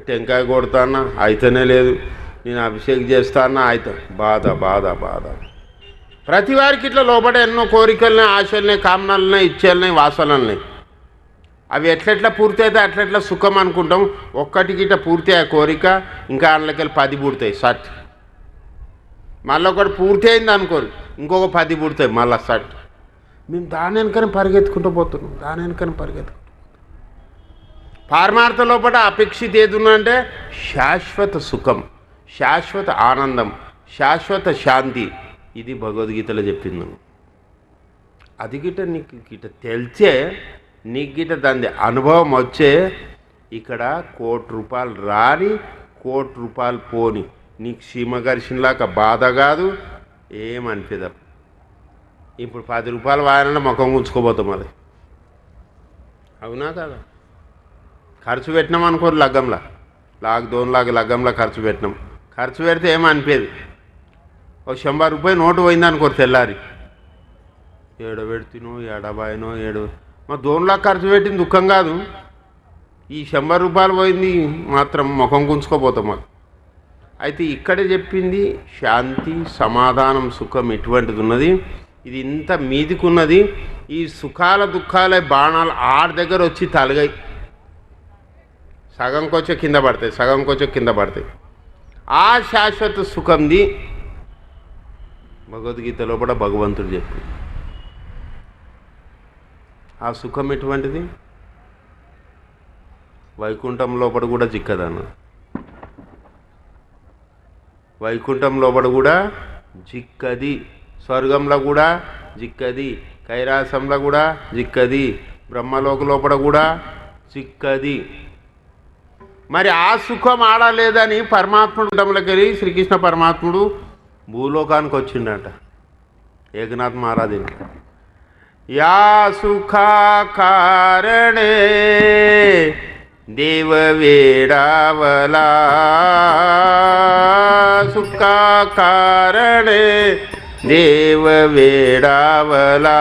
టెంకాయ కొడతానా అయితనే లేదు, నేను అభిషేకం చేస్తానా అయితే బాధ బాధ బాధ. ప్రతి వారికి ఇట్లా లోపల ఎన్నో కోరికలని ఆశలని కామనలని ఇచ్చేలని వాసనల్ని అవి ఎట్లెట్లా పూర్తి అయితే అట్లెట్లా సుఖం అనుకుంటాం. ఒక్కటికి ఇట్లా పూర్తి అయ్యే కోరిక ఇంకా అందులోకి 10 పుడతాయి సట్. మళ్ళీ ఒకటి పూర్తి అయింది అనుకోరు ఇంకొక 10 పుడతాయి మళ్ళీ సట్. మేము దాని వెనుకనే పరిగెత్తుకుంటూ పోతున్నాం, దాని వెనుకనే పరిగెత్తుకుంటాం. పారమార్థ లోపల అపేక్షిత ఏదుందంటే శాశ్వత సుఖం, శాశ్వత ఆనందం, శాశ్వత శాంతి. ఇది భగవద్గీతలో చెప్పింది. అది గిట నీకు గిట తెలిసే నీకు గిట దాని అనుభవం వచ్చే ఇక్కడ ₹1,00,00,000 రాని ₹1,00,00,000 పోని నీకు సీమ గరిచినలాగా బాధ కాదు ఏమనిపిదా. ఇప్పుడు ₹10 వాయన ముఖం ఉంచుకోబోతాం. అది అవునా కదా? ఖర్చు పెట్టినాం అనుకోరు లగ్గంలో $1,00,000 లగ్గంలో ఖర్చు పెట్టినాం. ఖర్చు పెడితే ఏమనిపేది. ఒక ₹100 నోటు పోయింది అనుకోరు తెల్లారి ఏడబెడుతునో ఏడబాయనో మా $2,00,000 ఖర్చు పెట్టింది దుఃఖం కాదు. ఈ ₹100 పోయింది మాత్రం ముఖం గుంచుకోపోతాం మాకు. అయితే ఇక్కడే చెప్పింది శాంతి సమాధానం సుఖం ఎటువంటిది ఉన్నది. ఇది ఇంత మీదికున్నది. ఈ సుఖాల దుఃఖాల బాణాలు ఆడి దగ్గర వచ్చి తలగాయి సగం కొంచెం కింద పడతాయి, సగం కొంచెం కింద పడతాయి. ఆ శాశ్వత సుఖంది భగవద్గీతలో కూడా భగవంతుడు చెప్పి ఆ సుఖం ఎటువంటిది వైకుంఠం లోపల కూడా చిక్కదన్న. వైకుంఠం లోపల కూడా చిక్కది, స్వర్గంలో కూడా చిక్కది, కైలాసంలో కూడా చిక్కది, బ్రహ్మలోక లోపల కూడా చిక్కది. మరి ఆ సుఖం ఆడలేదని పరమాత్ముడు ఉండములకి వెళ్ళి శ్రీకృష్ణ పరమాత్ముడు భూలోకానికి వచ్చిండట ఏకనాథ్ మహారాజుని. యా సుఖా కారణే దేవ వేడావలా సుఖా కారణే దేవ వేడావలా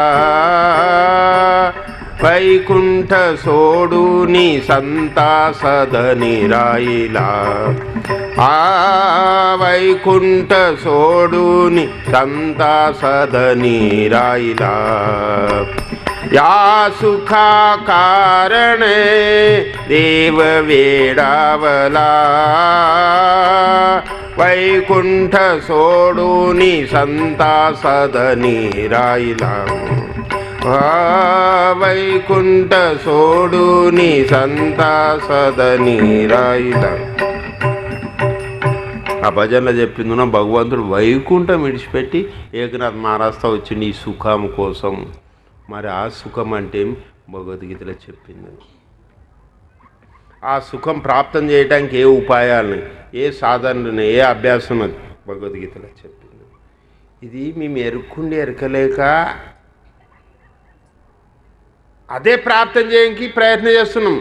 వైకుంఠ సోడుని సంతాసదని రాయిలా ఆ వైకుంఠ సోడుని సంతాసదని రాయిలా యా సుఖా కారణే దేవ వేడావలా వైకుంఠ సోడుని సంతాసదని రాయిలా వైకుంఠ సోడుని సంతాసదని రాయిలా ఆ భజనలో చెప్పిందున భగవంతుడు వైకుంఠం విడిచిపెట్టి ఏకనాథ్ మహారాష్ట్ర వచ్చింది ఈ సుఖం కోసం. మరి ఆ సుఖం అంటే భగవద్గీతలో చెప్పింది. ఆ సుఖం ప్రాప్తం చేయడానికి ఏ ఉపాయాలని, ఏ సాధనలను, ఏ అభ్యాసం భగవద్గీతలో చెప్పింది. ఇది మేము ఎరుక్కుండి ఎరకలేక అదే ప్రాప్తం చేయడానికి ప్రయత్నం చేస్తున్నాం.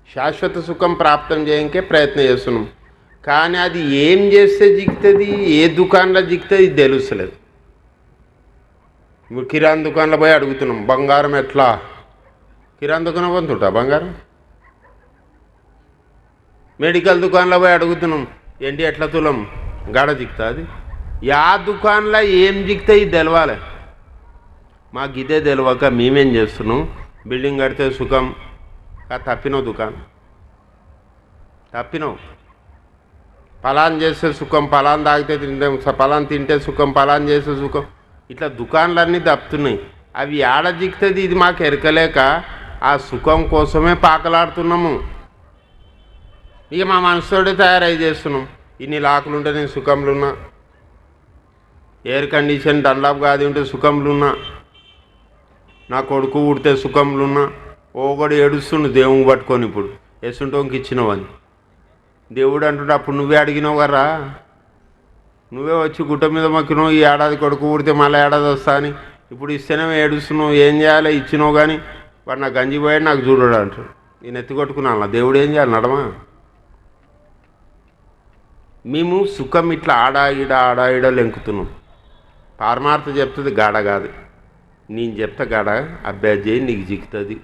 శాశ్వత సుఖం ప్రాప్తం చేయడానికే ప్రయత్నం చేస్తున్నాం. కానీ అది ఏం చేస్తే జిక్కుతుంది, ఏ దుకాణంలో జిక్కుతుంది తెలుస్తలేదు. ఇప్పుడు కిరాణా దుకాణంలో పోయి అడుగుతున్నాం బంగారం ఎట్లా, కిరాణా దుకాణం పొందుంటా బంగారం. మెడికల్ దుకాణంలో పోయి అడుగుతున్నాం ఏంటి ఎట్లా తులం, గాడ జిక్తా అది. యా దుకాణంలో ఏం జిక్తాయి తెలవాలి. మాకు ఇదే తెలియక మేమేం చేస్తున్నాం, బిల్డింగ్ కడితే సుఖం తప్పినవు, దుకాణం తప్పినవు. పలాన్ చేస్తే సుఖం, పలాన్ తాగితే తింటే, పలాన్ తింటే సుఖం, పలాన్ చేస్తే సుఖం, ఇట్లా దుకాణాలన్నీ తప్పుతున్నాయి. అవి ఏడ జిక్తుంది ఇది మాకు ఎరకలేక ఆ సుఖం కోసమే పాకలాడుతున్నాము. ఇక మా మనసుతోడే తయారై చేస్తున్నాం. ఇన్ని లాకులు ఉంటే నేను సుఖంలో ఉన్నా, ఎయిర్ కండిషన్ డన్లాప్ కాదు ఉంటే సుఖంలో ఉన్నా, నా కొడుకు ఉడితే సుఖంలో ఉన్నా. ఓగడు ఏడుస్తుండు దేవుని పట్టుకొని, ఇప్పుడు ఎసుంటోకి ఇచ్చినవని దేవుడు అంటుంటే అప్పుడు నువ్వే అడిగినావు కర్రా, నువ్వే వచ్చి గుట్ట మీద మొక్కినావు ఈ ఏడాది కొడుకు ఊడితే మళ్ళీ ఏడాది వస్తా అని. ఇప్పుడు ఇస్తేనే ఏడుస్తున్నావు, ఏం చేయాలి, ఇచ్చినావు కానీ వాడు నాకు గంజి పోయాడు నాకు చూడడు అంటాడు. నేను ఎత్తి కొట్టుకున్నాను, దేవుడు ఏం చేయాలి నడమా. మేము సుఖం ఇట్లా ఆడాయిడ లెంకుతున్నాం. పారమార్త చెప్తుంది గాడ కాదు, నేను చెప్తా గాడ అభ్యాసం చేయి నీకు జిక్కుతుంది.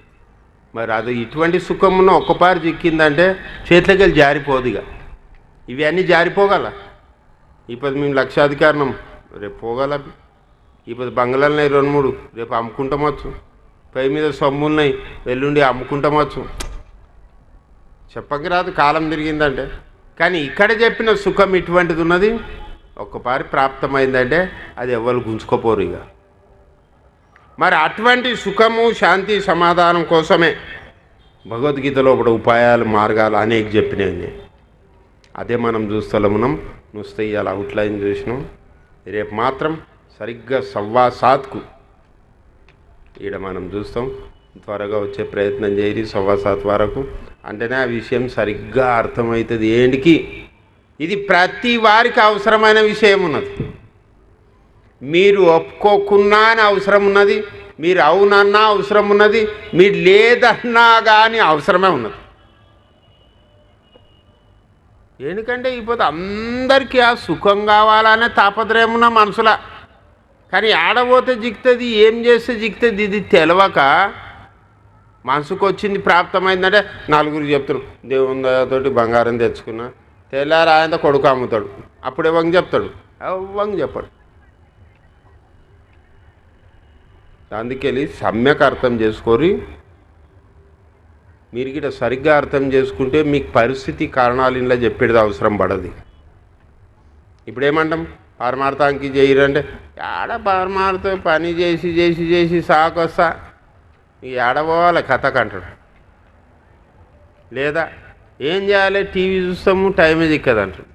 మరి అది ఇటువంటి సుఖమున్న ఒక్కపారి జిక్కిందంటే చేతిలోకి వెళ్ళి జారిపోదు. ఇక ఇవన్నీ జారిపోగల. ఇప్పుడు మేము లక్షాధికారణం రేపు పోగల. ఇప్పుడు బంగ్లాలు ఉన్నాయి 2-3 రేపు అమ్ముకుంటామొచ్చు. పై మీద సొమ్ములున్నాయి వెల్లుండి అమ్ముకుంటామొచ్చు. చెప్పక రాదు కాలం తిరిగిందంటే. కానీ ఇక్కడ చెప్పిన సుఖం ఇటువంటిది ఉన్నది. ఒక్కపారి ప్రాప్తమైందంటే అది ఎవరు గుంజుకోపోరు. ఇక మరి అటువంటి సుఖము, శాంతి, సమాధానం కోసమే భగవద్గీతలో ఒక ఉపాయాలు, మార్గాలు అనేక చెప్పినాయి. అదే మనం చూస్తున్నాం. నుస్తే ఇవాళ అవుట్లైన్ చూసినాం. రేపు మాత్రం సరిగ్గా 7:15కు ఈడ మనం చూస్తాం. త్వరగా వచ్చే ప్రయత్నం చేయరు 7:15 వరకు. అంటేనే ఆ విషయం సరిగ్గా అర్థమవుతుంది. ఏంటికి ఇది ప్రతి వారికి అవసరమైన విషయం ఉన్నది. మీరు ఒప్పుకోకున్నా అని అవసరం ఉన్నది, మీరు అవునన్నా అవసరం ఉన్నది, మీరు లేదన్నా కానీ అవసరమే ఉన్నది. ఎందుకంటే ఇప్పుడు అందరికీ ఆ సుఖం కావాలనే తాపత్రయం ఉన్న మనసులా. కానీ ఆడబోతే జిక్తుంది, ఏం చేస్తే జిక్తుంది ఇది తెలవక మనసుకు వచ్చింది ప్రాప్తమైందంటే నలుగురు చెప్తారు దేవుని దయతోటి బంగారం తెచ్చుకున్నా, తెల్లారి ఆయన కొడుకు అమ్ముతాడు. అప్పుడు ఇవ్వంగి చెప్తాడు, ఇవ్వంగి చెప్పాడు. అందుకెళ్ళి సమ్యక్ అర్థం చేసుకోరి. మీరు గిట్ట సరిగ్గా అర్థం చేసుకుంటే మీకు పరిస్థితి కారణాలు ఇలా చెప్పేది అవసరం పడదు. ఇప్పుడు ఏమంటాం, పారమార్థానికి చేయరంటే ఆడ పారమార్థ పని చేసి చేసి చేసి సాకొస్తా ఇక ఆడపోవాలి కథకంటాడు. లేదా ఏం చేయాలి, టీవీ చూస్తాము టైమే జిక్కదంటాడు.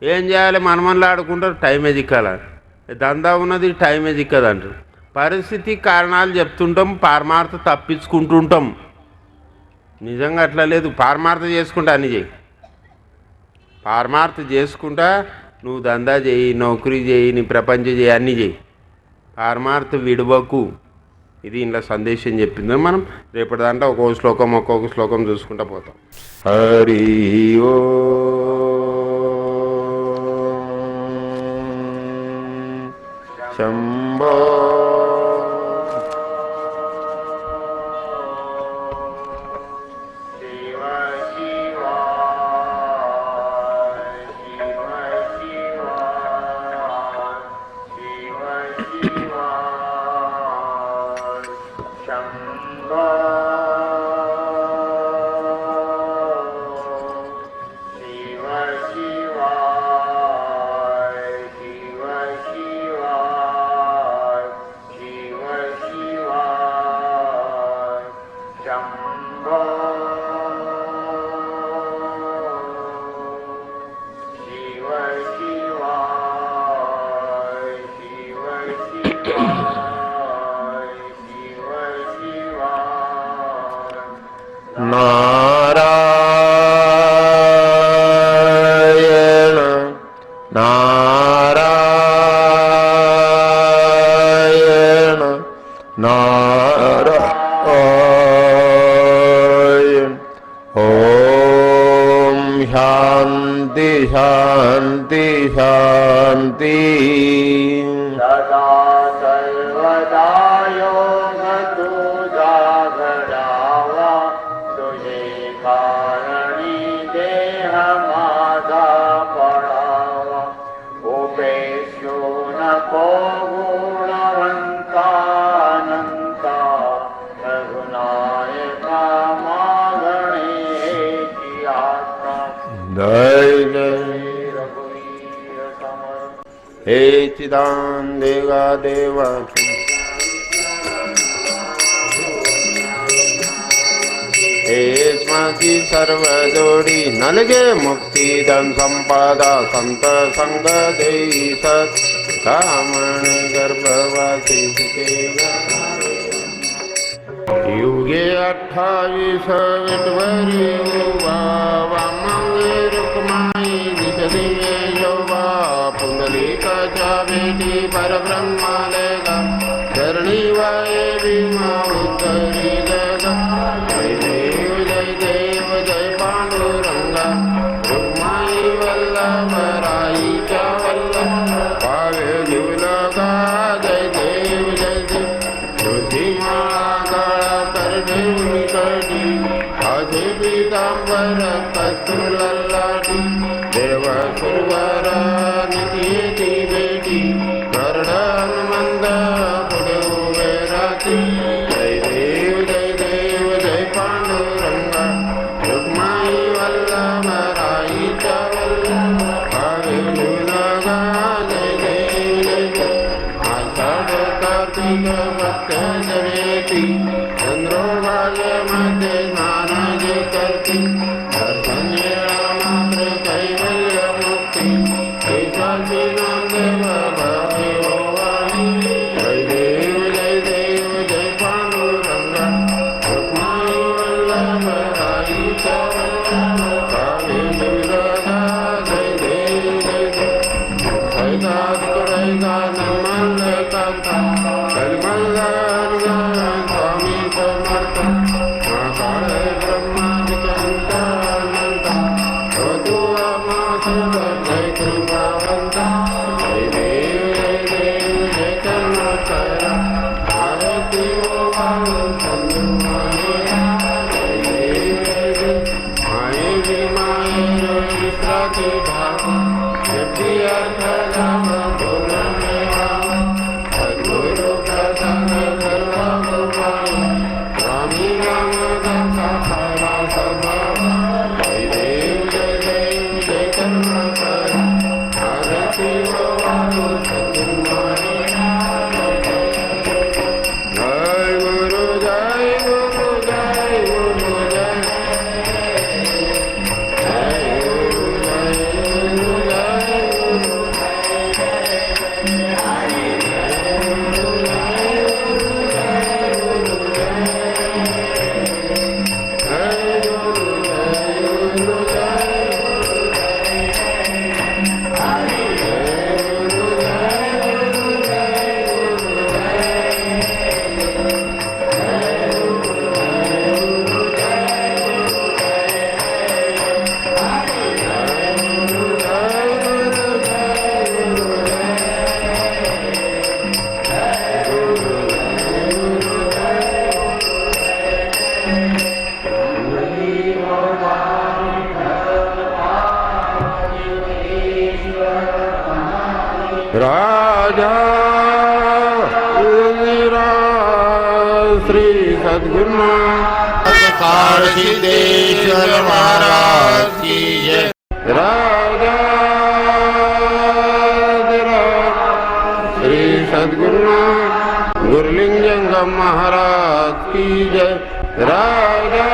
ఏం చేయాలి, మనమల్ని ఆడుకుంటారు టైమే జిక్కాలి. దందా ఉన్నది టైమే జిక్కదంటాడు. పరిస్థితి కారణాలు చెప్తుంటాం, పారమార్థ తప్పించుకుంటుంటాం. నిజంగా అట్లా లేదు. పారమార్థ చేసుకుంటా అన్నీ చేయి. పారమార్థ చేసుకుంటా నువ్వు దందా చేయి, నౌకరీ చేయి, నీ ప్రపంచం చేయి, అన్నీ చేయి. పారమార్థ విడవకు. ఇది ఇంట్లో సందేశం చెప్పింది. మనం రేపటి దాంట్లో ఒక్కొక్క శ్లోకం చూసుకుంటా పోతాం. హరి ఓ శంభో नारायण नारायण नारायण ओम शांति शांति शांति सदा सर्वदा योग तुझा घडावा तुझे कारणी देह माझा पडावा उपेक्षू नको गुणवंतानंता रघुनायका मागणेची आत्मा जय जय रघुवीर समर्थ हे चिदान देवा देवा हे स्मृती सर्व जोडी नलगे मुक्ती धन संपादा संत संग देई सत कामण गर्भवासी सुखे युगे 28 विटवरी वामांगे रुक्माई दिशदिवे शोभा पुंडलिकाच्या भेटी परब्रह्मालेगा चरणी वाये भीमा उत्तरी जगा जय देव जय पांडुरंगा रुक्माई वल्लभ राईच्या वल्लभ पावे जीवलगा जय देव ज्योती माळा करदेवी कटी आधी पीतांबर कस्तुरलाटी देव सुरवर निधी बेटी करडन मंद पुढे उभे राहती जय देव जय पांडुरंगा रुक्माई वल्लभ राईच्या वल्लभ पावे जीवलगा जय देव आषाढ कार्तिक भक्त जनेती चंद्रोभाग्य मध्ये स्नान जे करती दर्शन येळा मात्र कैवल्य मुक्ती ऐकाची नामदेव भक्ती ओवाळी जय देव जय पांडुरंगा रुक्माई वल्लभ राईच्या वल्लभ पावे जीवलगा जय देव कैदा नमन कांता स्वामी समर्थ महाकाळ ब्रह्मादिकंता तू जय कृपावंता जय देव जय कर्मकर आरती माये माये विश्राती भाव सिद्धी अर्थ धाम सद्गुरु प्रसाद सर्व गोपाल स्वामी राम दासा खरा स्वभाव जय देव जय कर्मकर आरती वाळू सद्गुरुमाये जय गुरु जय गुरु जय गुरु जय राजा श्री सद्गुरु काल सिद्धेश्वर महाराज की जय। राजा श्री सद्गुरु गुरुलिंगम महाराज की जय। राजा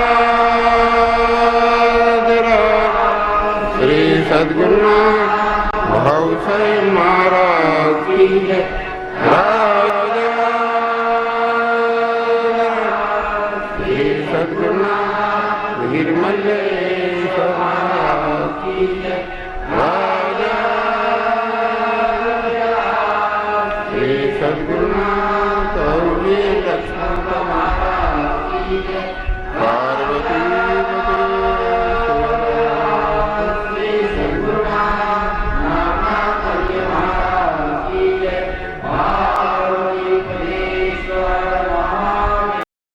श्री सद्गुरु भाऊसाई महाराज की जय। राजा श्री सद्गुरु निर्मलेश्वर महाराज की जय। राजा श्री सद्गुरुनाथ और वीर लक्ष्मण महाराज की जय।